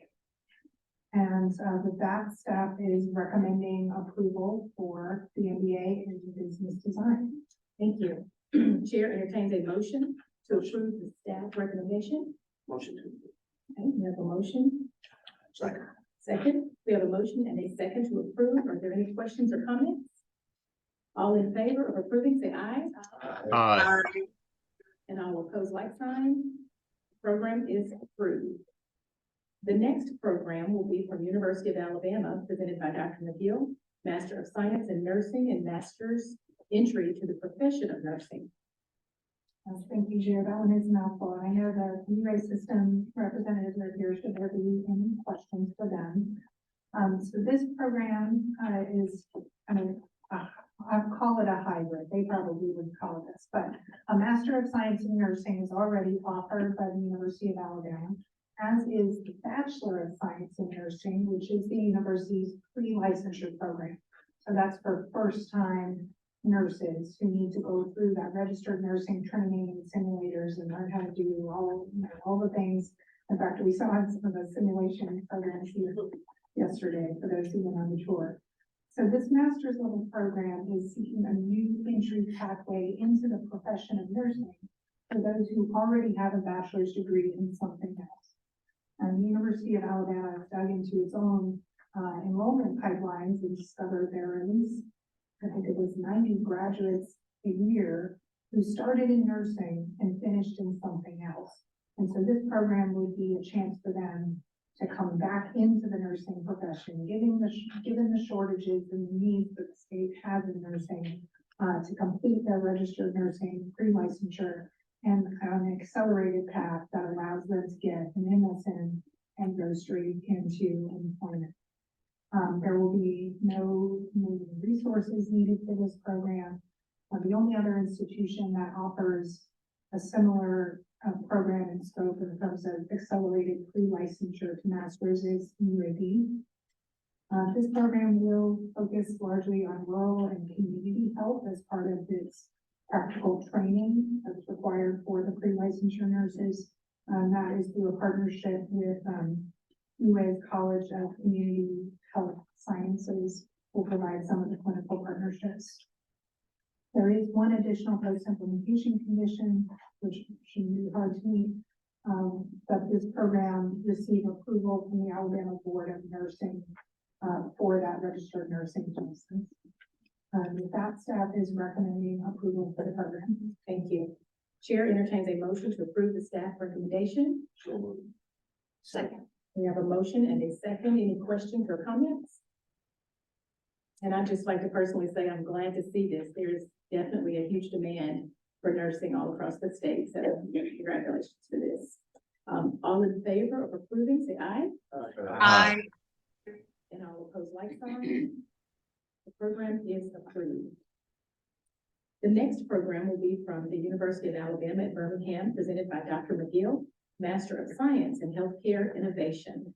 And with that, staff is recommending approval for the MBA in business design. Thank you. Chair entertains a motion to approve the staff recommendation. Motion to. Okay, we have a motion. Second. Second, we have a motion and a second to approve. Are there any questions or comments? All in favor of approving, say aye. Aye. And all opposed, like sign. Program is approved. The next program will be from University of Alabama, presented by Dr. McGill, Master of Science in Nursing and Master's Entry to the Profession of Nursing. Thank you, Chair. That one is a mouthful. I know the UA system representatives are here. Should there be any questions for them? So this program is, I mean, I'll call it a hybrid. They probably wouldn't call it this, but a Master of Science in Nursing is already offered by the University of Alabama, as is the Bachelor of Science in Nursing, which is the university's pre-licensure program. So that's for first-time nurses who need to go through that registered nursing training and simulators and learn how to do all the things. In fact, we saw some of the simulation programs here yesterday for those who went on the tour. So this master's level program is seeking a new entry pathway into the profession of nursing for those who already have a bachelor's degree in something else. And the University of Alabama has dug into its own enrollment pipelines and discovered there are at least, I think it was 90 graduates a year who started in nursing and finished in something else. And so this program would be a chance for them to come back into the nursing profession, given the shortages and the needs that the state has in nursing, to complete their registered nursing pre-licensure and an accelerated path that allows them to get an MSN and go straight into employment. There will be no resources needed for this program. The only other institution that offers a similar program and scope in terms of accelerated pre-licensure to masters is UAB. This program will focus largely on rural and community health as part of its practical training that's required for the pre-licensure nurses. That is through a partnership with UA's College of Community Health Sciences will provide some of the clinical partnerships. There is one additional post-implementation condition, which shouldn't be hard to meet, that this program receive approval from the Alabama Board of Nursing for that registered nursing license. With that, staff is recommending approval for the program. Thank you. Chair entertains a motion to approve the staff recommendation. Second. We have a motion and a second. Any questions or comments? And I'd just like to personally say I'm glad to see this. There is definitely a huge demand for nursing all across the state. So congratulations for this. All in favor of approving, say aye. Aye. And all opposed, like sign. The program is approved. The next program will be from the University of Alabama at Birmingham, presented by Dr. McGill, Master of Science in Healthcare Innovation.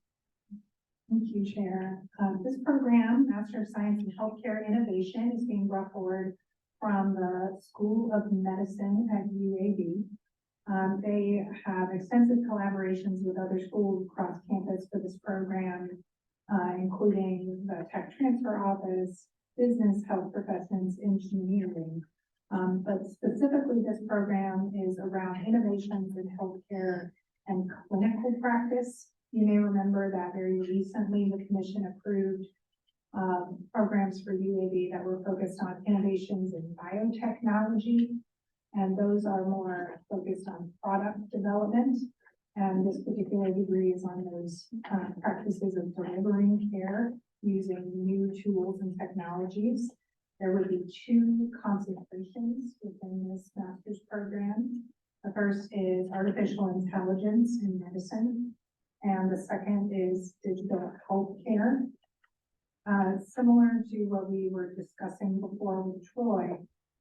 Thank you, Chair. This program, Master of Science in Healthcare Innovation, is being brought forward from the School of Medicine at UAB. They have extensive collaborations with other schools across campus for this program, including the tech transfer office, business, health professions, engineering. But specifically, this program is around innovations in healthcare and clinical practice. You may remember that very recently the commission approved programs for UAB that were focused on innovations in biotechnology. And those are more focused on product development. And this particular degree is on those practices of delivering care using new tools and technologies. There would be two concentrations within this master's program. The first is artificial intelligence in medicine, and the second is digital healthcare. Similar to what we were discussing before with Troy,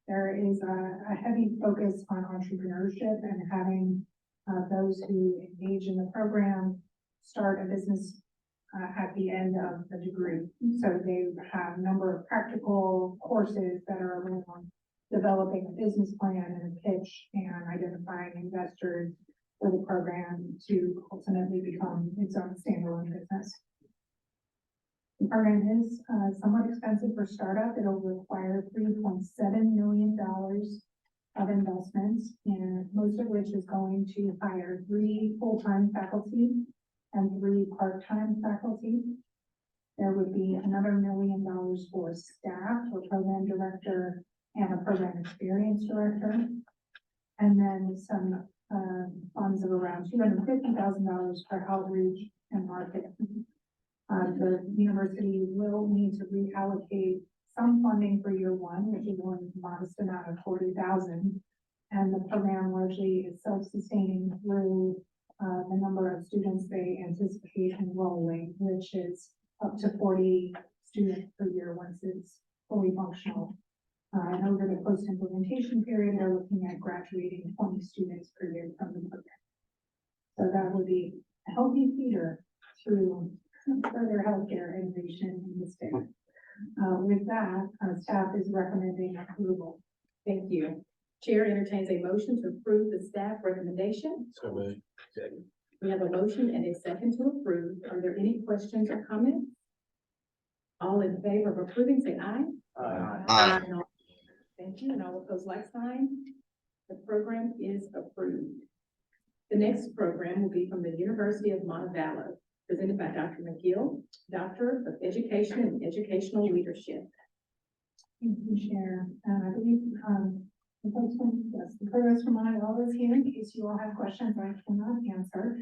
there is a heavy focus on entrepreneurship and having those who engage in the program start a business at the end of the degree. So they have a number of practical courses that are around developing a business plan and a pitch and identifying investors for the program to ultimately become its own standalone business. The program is somewhat expensive for startup. It'll require $3.7 million of investments, and most of which is going to hire 3 full-time faculty and 3 part-time faculty. There would be another $1 million for staff, for program director and a program experience director. And then some funds of around $250,000 for outreach and marketing. The university will need to reallocate some funding for year one, which is only a modest amount of $40,000. And the program largely is self-sustaining through the number of students they anticipate enrolling, which is up to 40 students per year once it's fully functional. And over the post-implementation period, they're looking at graduating 20 students per year from the program. So that would be a healthy feeder through further healthcare innovation in the state. With that, staff is recommending approval. Thank you. Chair entertains a motion to approve the staff recommendation. So moved. We have a motion and a second to approve. Are there any questions or comments? All in favor of approving, say aye. Aye. Thank you, and all opposed, like sign. The program is approved. The next program will be from the University of Montevallo, presented by Dr. McGill, Doctor of Education and Educational Leadership. Thank you, Chair. I believe the folks from, yes, the provost from Montevallo is here in case you all have questions I cannot answer.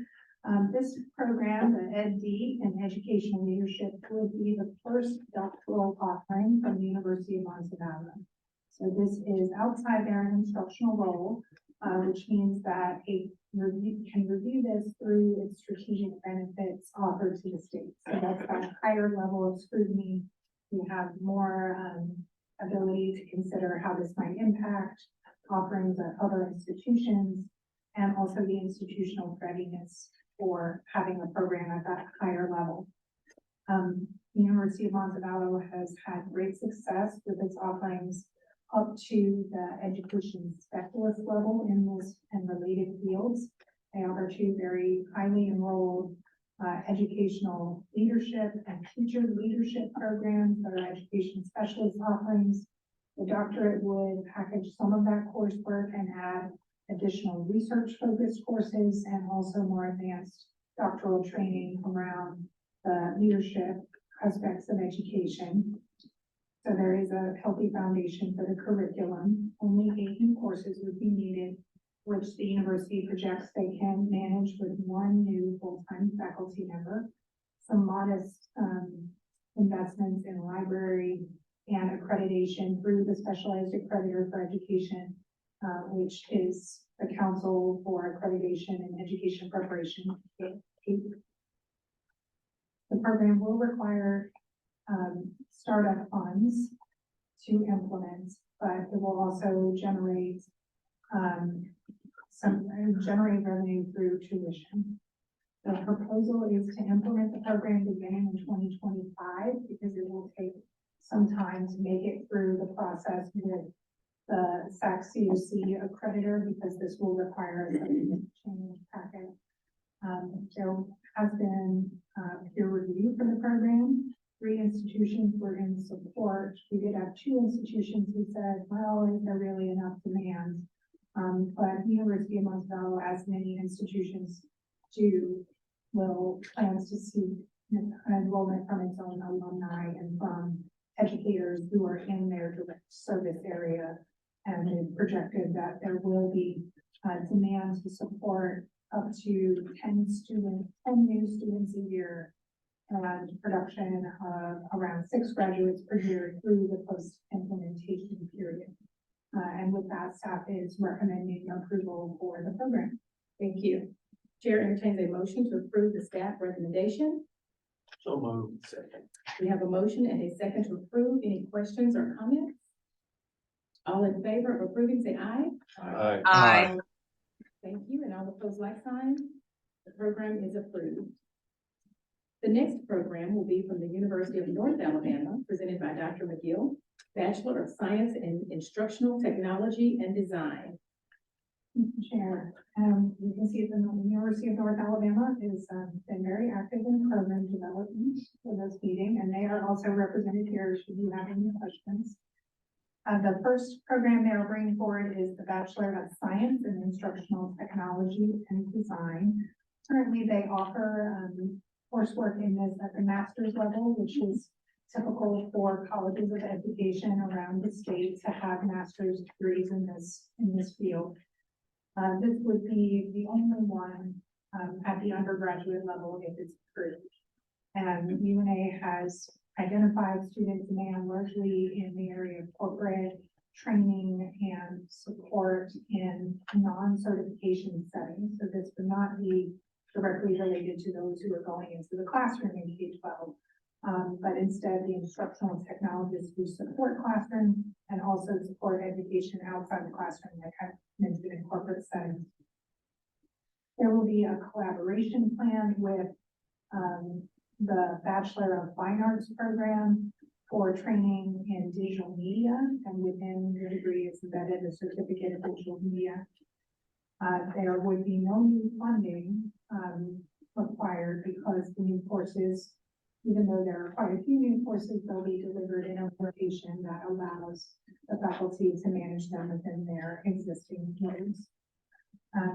This program, the EdD in Educational Leadership, will be the first doctoral offering from the University of Montevallo. So this is outside their instructional role, which means that a review can review this through its strategic benefits offered to the state. So that's that higher level of scrutiny. We have more ability to consider how this might impact offerings at other institutions, and also the institutional readiness for having a program at that higher level. The University of Montevallo has had great success with its offerings up to the education specialist level in this and related fields. They offer 2 very highly enrolled educational leadership and teacher leadership programs that are education specialist offerings. The doctorate would package some of that coursework and add additional research-focused courses and also more advanced doctoral training around the leadership aspects of education. So there is a healthy foundation for the curriculum. Only 18 courses would be needed, which the university projects they can manage with 1 new full-time faculty member. Some modest investments in library and accreditation through the Specialized Accreditor for Education, which is the Council for Accreditation and Education Preparation. The program will require startup funds to implement, but it will also generate generate revenue through tuition. The proposal is to implement the program beginning in 2025 because it will take some time to make it through the process with the SAC-CUC accreditor because this will require a change packet. There has been peer review for the program. 3 institutions were in support. We did have 2 institutions who said, well, is there really enough demand? But University of Montevallo, as many institutions do, plans to seek enrollment from its own alumni and from educators who are in their direct service area. And it projected that there will be demand to support up to 10 new students a year, and production of around 6 graduates per year through the post-implementation period. And with that, staff is recommending approval for the program. Thank you. Chair entertains a motion to approve the staff recommendation. So moved. Second. We have a motion and a second to approve. Any questions or comments? All in favor of approving, say aye. Aye. Aye. Thank you, and all opposed, like sign. The program is approved. The next program will be from the University of North Alabama, presented by Dr. McGill, Bachelor of Science in Instructional Technology and Design. Mr. Chair, you can see that the University of North Alabama is been very active in program development for this meeting, and they are also represented here should you have any questions. The first program they are bringing forward is the Bachelor of Science in Instructional Technology and Design. Currently, they offer coursework in this at the master's level, which is typical for colleges of education around the state to have master's degrees in this field. This would be the only one at the undergraduate level if it's approved. And UNA has identified student demand largely in the area of corporate training and support in non-certification settings. So this would not be directly related to those who are going into the classroom in K-12, but instead the instructional technologists who support classroom and also support education outside the classroom, like I mentioned, in corporate settings. There will be a collaboration plan with the Bachelor of Fine Arts program for training in digital media, and within the degree is embedded a certificate of digital media. There would be no new funding required because the new courses, even though there are quite a few new courses, they'll be delivered in a location that allows the faculty to manage them within their existing loads.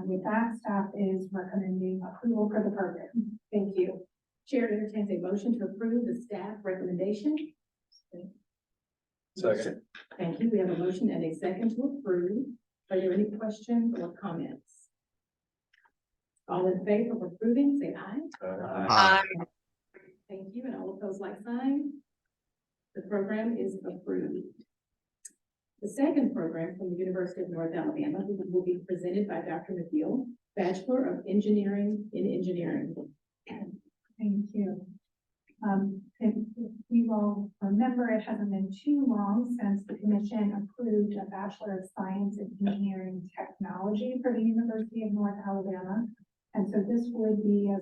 With that, staff is recommending approval for the program. Thank you. Chair entertains a motion to approve the staff recommendation. Second. Thank you. We have a motion and a second to approve. Are there any questions or comments? All in favor of approving, say aye. Aye. Thank you, and all opposed, like sign. The program is approved. The second program from the University of North Alabama will be presented by Dr. McGill, Bachelor of Engineering in Engineering. Thank you. If you all remember, it hasn't been too long since the commission approved a Bachelor of Science in Engineering Technology for the University of North Alabama. And so this would be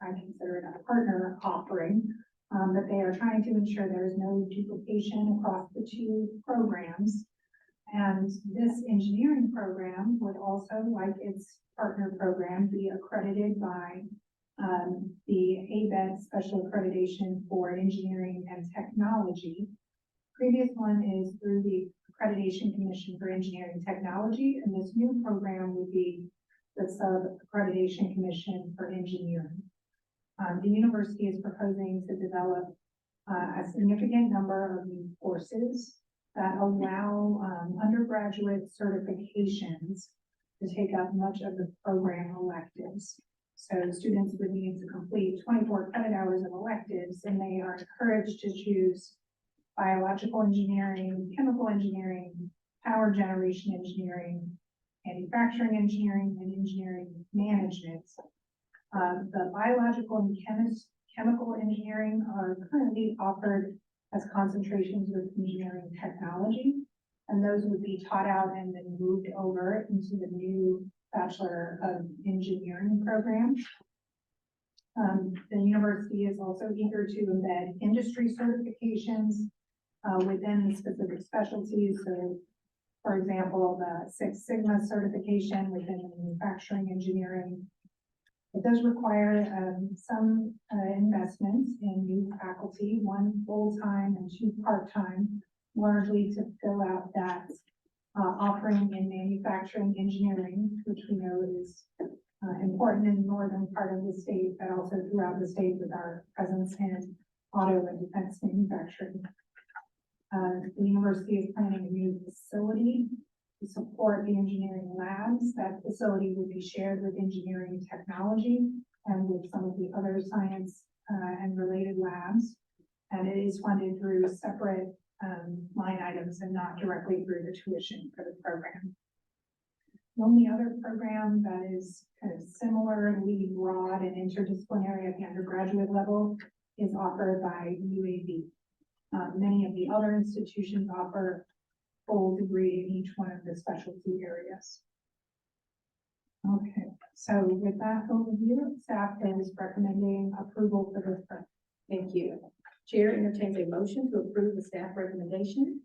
I consider it a partner offering, that they are trying to ensure there is no duplication across the 2 programs. And this engineering program would also, like its partner program, be accredited by the ABET Special Accreditation for Engineering and Technology. Previous one is through the Accreditation Commission for Engineering Technology, and this new program would be the Sub-Accreditation Commission for Engineering. The university is proposing to develop a significant number of new courses that allow undergraduate certifications to take up much of the program electives. So students would need to complete 24 credit hours of electives, and they are encouraged to choose biological engineering, chemical engineering, power generation engineering, manufacturing engineering, and engineering management. The biological and chemical engineering are currently offered as concentrations with engineering technology, and those would be taught out and then moved over into the new Bachelor of Engineering program. The university is also eager to embed industry certifications within the specific specialties. So For example, the Six Sigma certification within manufacturing engineering. It does require some investments in new faculty, one full-time and two part-time, largely to fill out that offering in manufacturing engineering, which we know is important in the northern part of the state, but also throughout the state with our presence in auto and defense manufacturing. The university is planning a new facility to support the engineering labs. That facility would be shared with engineering technology and with some of the other science and related labs. And it is funded through separate line items and not directly through the tuition for the program. The only other program that is kind of similarly broad and interdisciplinary at the undergraduate level is offered by UAB. Many of the other institutions offer full degree in each one of the specialty areas. Okay, so with that overview, staff is recommending approval for this program. Thank you. Chair entertains a motion to approve the staff recommendation.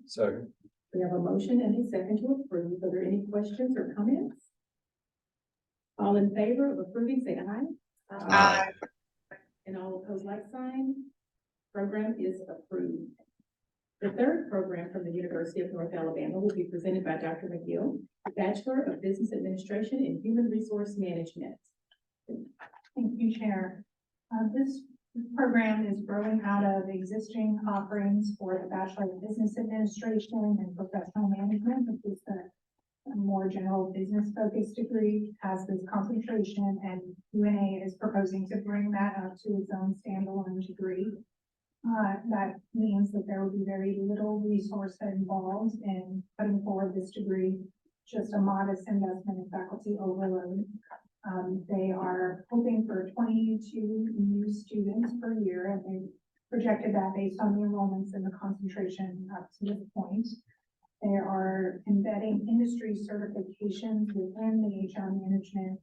Second. We have a motion and a second to approve. Are there any questions or comments? All in favor of approving, say aye. Aye. And all opposed, like sign. Program is approved. The third program from the University of North Alabama will be presented by Dr. McGill, Bachelor of Business Administration in Human Resource Management. Thank you, Chair. This program is growing out of existing offerings for the Bachelor of Business Administration and Professional Management, which is a more general business focused degree, has this concentration, and UNA is proposing to bring that up to its own standalone degree. That means that there will be very little resource involved in putting forward this degree, just a modest investment in faculty overload. They are hoping for 22 new students per year, and they projected that based on the enrollments and the concentration up to this point. They are embedding industry certifications within the HR management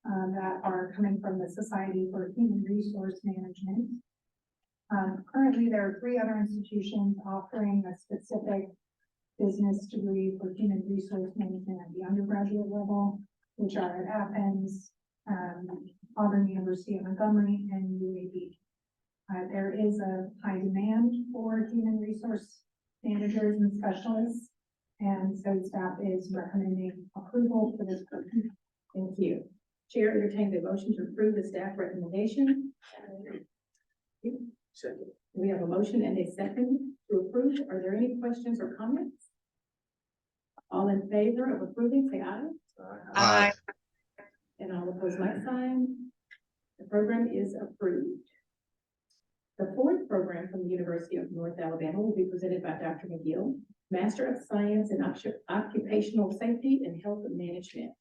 that are coming from the Society for Human Resource Management. Currently, there are 3 other institutions offering a specific business degree for human resource management at the undergraduate level, which are at Athens, Auburn University at Montgomery, and UAB. There is a high demand for human resource managers and specialists, and so staff is recommending approval for this program. Thank you. Chair entertains a motion to approve the staff recommendation. Second. We have a motion and a second to approve. Are there any questions or comments? All in favor of approving, say aye. Aye. And all opposed, like sign. The program is approved. The fourth program from the University of North Alabama will be presented by Dr. McGill, Master of Science in Occupational Safety and Health Management.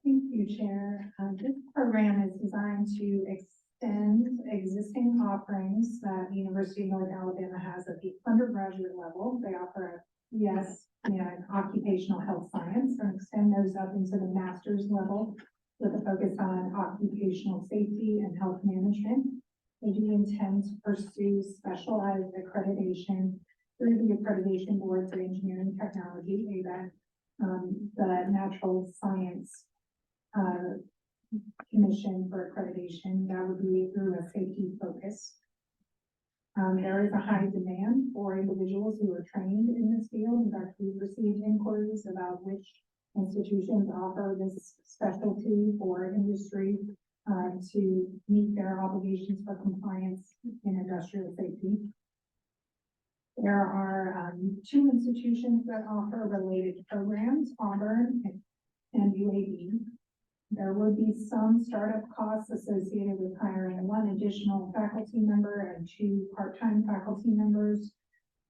Thank you, Chair. This program is designed to extend existing offerings that the University of North Alabama has at the undergraduate level. They offer in occupational health science, and extend those up into the master's level with a focus on occupational safety and health management. They do intend to pursue specialized accreditation through the Accreditation Board for Engineering Technology, ABET, the Natural Science Commission for accreditation. That would be through a safety focus. There is a high demand for individuals who are trained in this field. In fact, we've received inquiries about which institutions offer this specialty for industry to meet their obligations for compliance in industrial safety. There are 2 institutions that offer related programs, Auburn and UAB. There would be some startup costs associated with hiring 1 additional faculty member and 2 part-time faculty members.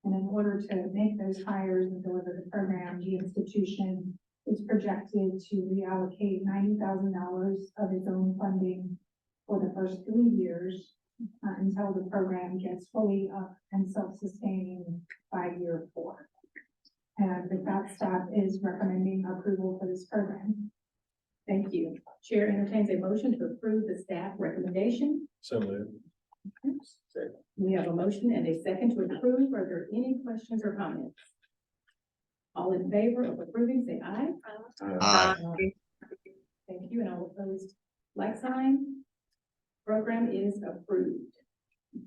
And in order to make those hires and deliver the program, the institution is projected to reallocate $90,000 of its own funding for the first 3 years until the program gets fully up and self-sustaining by year 4. And with that, staff is recommending approval for this program. Thank you. Chair entertains a motion to approve the staff recommendation. So moved. We have a motion and a second to approve. Are there any questions or comments? All in favor of approving, say aye. Aye. Thank you, and all opposed, like sign. Program is approved.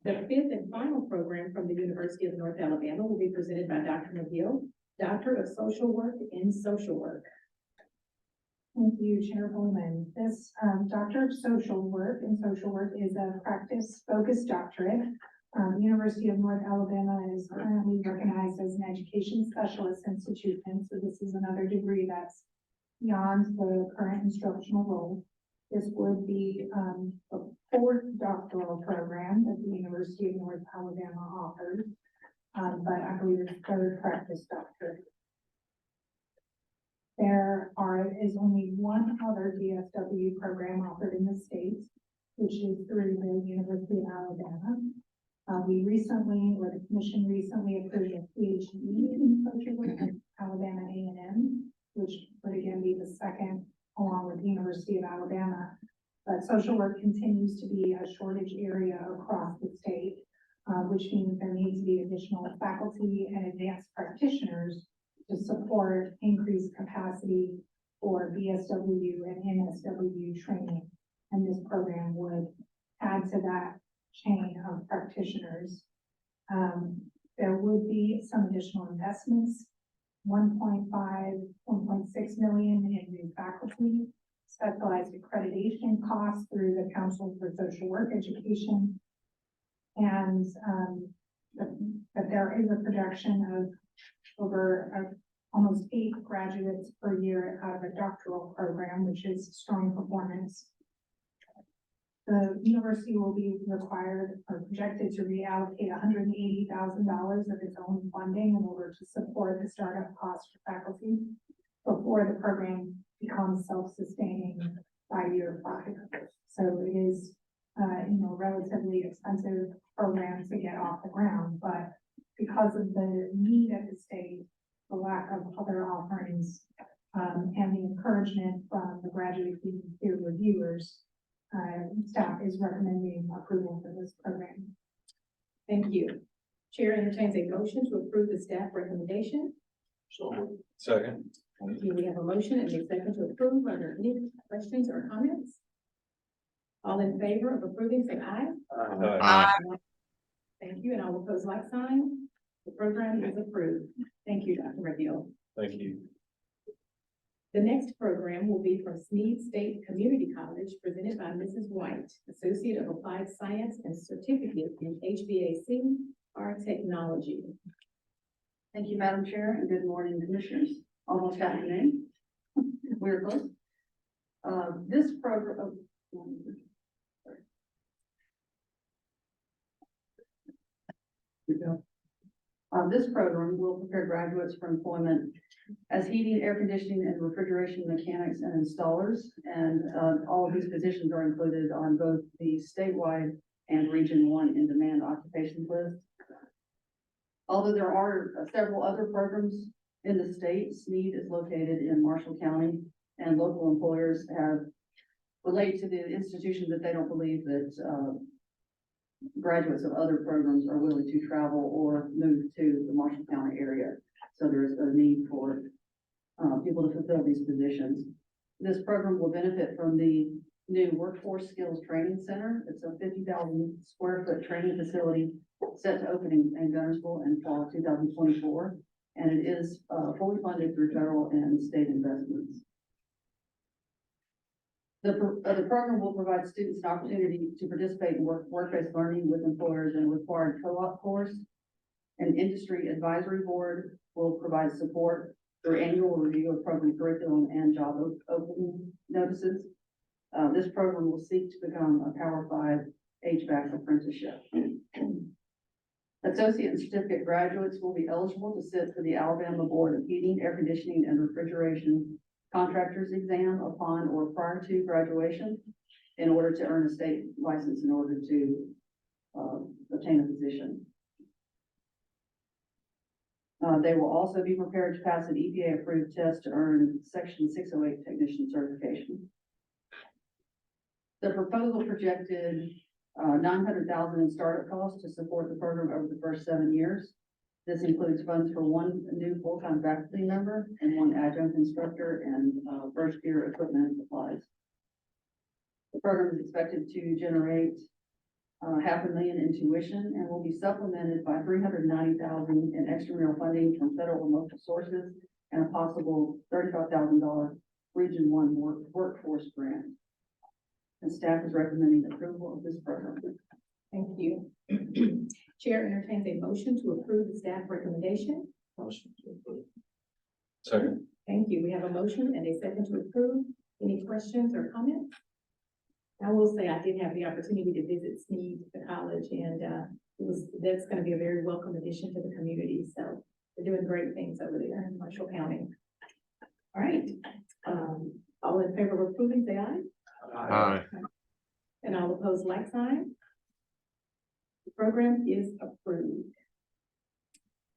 The fifth and final program from the University of North Alabama will be presented by Dr. McGill, Doctor of Social Work in Social Work. Thank you, Chairwoman. This Doctor of Social Work in Social Work is a practice-focused doctorate. University of North Alabama is currently recognized as an education specialist institution, so this is another degree that's beyond the current instructional role. This would be a fourth doctoral program that the University of North Alabama offers, but I believe it's third practice doctorate. There is only one other DSW program offered in the state, which is through the University of Alabama. The commission recently approved a PhD in social work at Alabama A&M, which would again be the second along with the University of Alabama. But social work continues to be a shortage area across the state, which means there needs to be additional faculty and advanced practitioners to support increased capacity for BSW and NSW training. And this program would add to that chain of practitioners. There would be some additional investments, 1.6 million in new faculty, specialized accreditation costs through the Council for Social Work Education. And that there is a projection of over almost 8 graduates per year out of a doctoral program, which is strong performance. The university will be required or projected to reallocate $180,000 of its own funding in order to support the startup costs for faculty before the program becomes self-sustaining by year 5. So it is, relatively expensive program to get off the ground, but because of the need at the state, the lack of other offerings, and the encouragement from the graduate peer reviewers, staff is recommending approval for this program. Thank you. Chair entertains a motion to approve the staff recommendation. Second. Thank you. We have a motion and a second to approve. Are there any questions or comments? All in favor of approving, say aye. Aye. Thank you, and all opposed, like sign. The program is approved. Thank you, Dr. McGill. Thank you. The next program will be from Snead State Community College, presented by Mrs. White, Associate of Applied Science and Certificate in HVAC or Technology. Thank you, Madam Chair, and good morning, Commissioners. Almost afternoon. We're close. This program, this program will prepare graduates for employment as heating, air conditioning, and refrigeration mechanics and installers. And all of these positions are included on both the statewide and Region 1 in-demand occupations list. Although there are several other programs in the state, Snead is located in Marshall County, and local employers have relayed to the institution that they don't believe that graduates of other programs are willing to travel or move to the Marshall County area. So there's a need for people to fulfill these positions. This program will benefit from the new Workforce Skills Training Center. It's a 50,000 square foot training facility set to open in Gunnersville in fall 2024. And it is fully funded through federal and state investments. The program will provide students an opportunity to participate in work-based learning with employers in a required co-op course. An industry advisory board will provide support through annual review of program curriculum and job opening notices. This program will seek to become a Power 5 HVAC apprenticeship. Associate and certificate graduates will be eligible to sit for the Alabama Board of Heating, Air Conditioning, and Refrigeration Contractors exam upon or prior to graduation in order to earn a state license in order to obtain a position. They will also be prepared to pass an EPA-approved test to earn Section 608 technician certification. The proposal projected $900,000 in startup costs to support the program over the first 7 years. This includes funds for one new full-time faculty member and one adjunct instructor and first year equipment and supplies. The program is expected to generate $500,000 in tuition and will be supplemented by $390,000 in extramural funding from federal and local sources and a possible $35,000 Region 1 workforce grant. And staff is recommending approval of this program. Thank you. Chair entertains a motion to approve the staff recommendation. Motion to approve. Second. Thank you. We have a motion and a second to approve. Any questions or comments? I will say I did have the opportunity to visit Sneed, the college, and that's going to be a very welcome addition to the community. So they're doing great things over there in Marshall County. All right. All in favor of approving, say aye. Aye. And all opposed, like sign. The program is approved.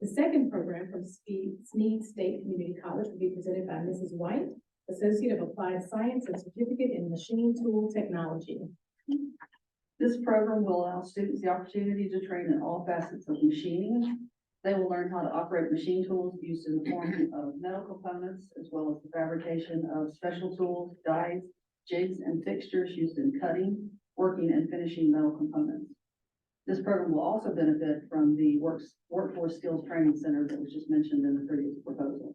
The second program from Sneed State Community College will be presented by Mrs. White, Associate of Applied Science and Certificate in Machine Tool Technology. This program will allow students the opportunity to train in all facets of machining. They will learn how to operate machine tools used in the form of metal components, as well as the fabrication of special tools, dies, jigs, and fixtures used in cutting, working, and finishing metal components. This program will also benefit from the Workforce Skills Training Center that was just mentioned in the previous proposal.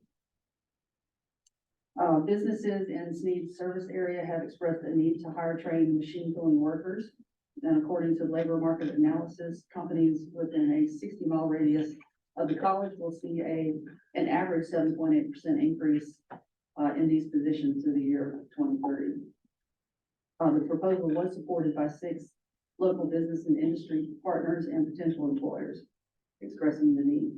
Businesses in Sneed's service area have expressed a need to hire trained machine tooling workers. And according to labor market analysis, companies within a 60-mile radius of the college will see an average 7.8% increase in these positions through the year 2030. The proposal was supported by 6 local business and industry partners and potential employers expressing the need.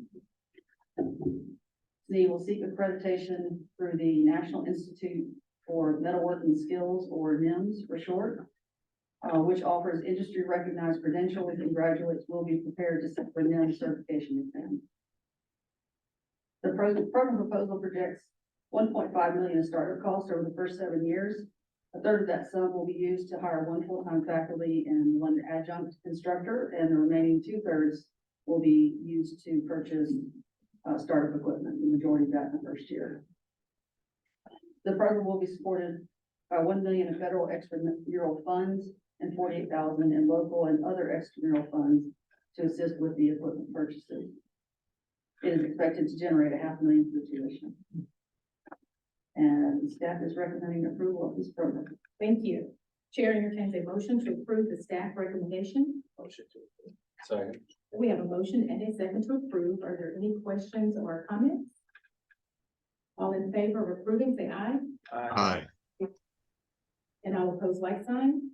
Sneed will seek accreditation through the National Institute for Metalworking Skills, or NIMS for short, which offers industry recognized credentials, and graduates will be prepared to sit for NIMS certification exam. The program proposal projects $1.5 million in startup costs over the first 7 years. A third of that sum will be used to hire one full-time faculty and one adjunct instructor, and the remaining 2/3 will be used to purchase startup equipment, the majority of that in the first year. The program will be supported by $1 million in federal extramural funds and $48,000 in local and other extramural funds to assist with the equipment purchases. It is expected to generate $500,000 for tuition. And staff is recommending approval of this program. Thank you. Chair entertains a motion to approve the staff recommendation. Motion to approve. Second. We have a motion and a second to approve. Are there any questions or comments? All in favor of approving, say aye. Aye. And all opposed, like sign.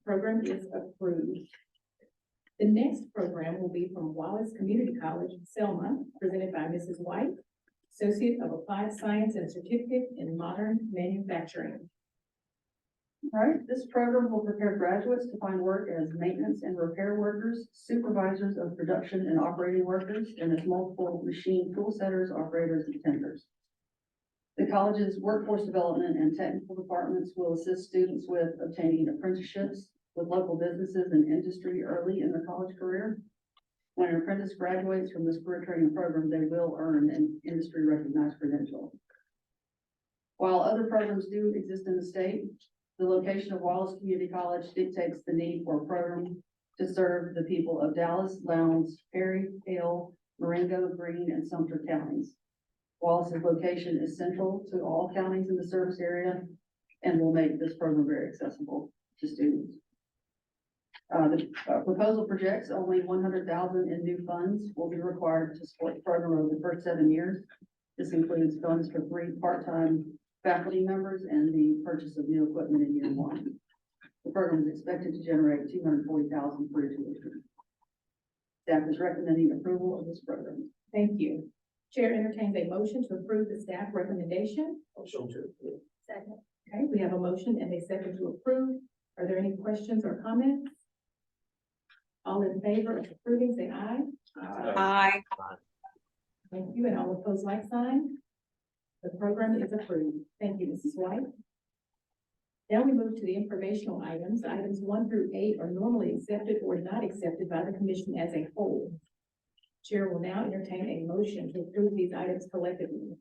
Program is approved. The next program will be from Wallace Community College, Selma, presented by Mrs. White, Associate of Applied Science and Certificate in Modern Manufacturing. All right, this program will prepare graduates to find work as maintenance and repair workers, supervisors of production and operating workers, and as multiple machine tool setters, operators, and tenders. The college's workforce development and technical departments will assist students with obtaining apprenticeships with local businesses and industry early in their college career. When an apprentice graduates from this career training program, they will earn an industry recognized credential. While other programs do exist in the state, the location of Wallace Community College dictates the need for a program to serve the people of Dallas, Lowndes, Perry, Hale, Marengo, Greene, and Sumter counties. Wallace's location is central to all counties in the service area and will make this program very accessible to students. The proposal projects only $100,000 in new funds will be required to support the program over the first 7 years. This includes funds for 3 part-time faculty members and the purchase of new equipment in year 1. The program is expected to generate $240,000 for tuition. Staff is recommending approval of this program. Thank you. Chair entertains a motion to approve the staff recommendation. Motion to approve. Second. Okay, we have a motion and a second to approve. Are there any questions or comments? All in favor of approving, say aye. Aye. Thank you, and all opposed, like sign. The program is approved. Thank you, Mrs. White. Now we move to the informational items. Items 1 through 8 are normally accepted or not accepted by the commission as a whole. Chair will now entertain a motion to approve these items collectively.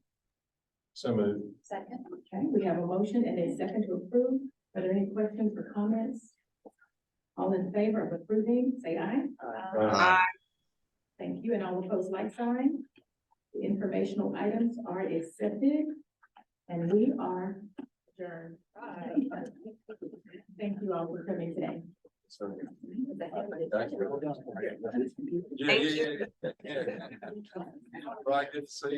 So moved. Second. Okay, we have a motion and a second to approve. Are there any questions or comments? All in favor of approving, say aye. Aye. Thank you, and all opposed, like sign. The informational items are accepted, and we are adjourned. Thank you all for coming today. Yeah. Right, good to see you.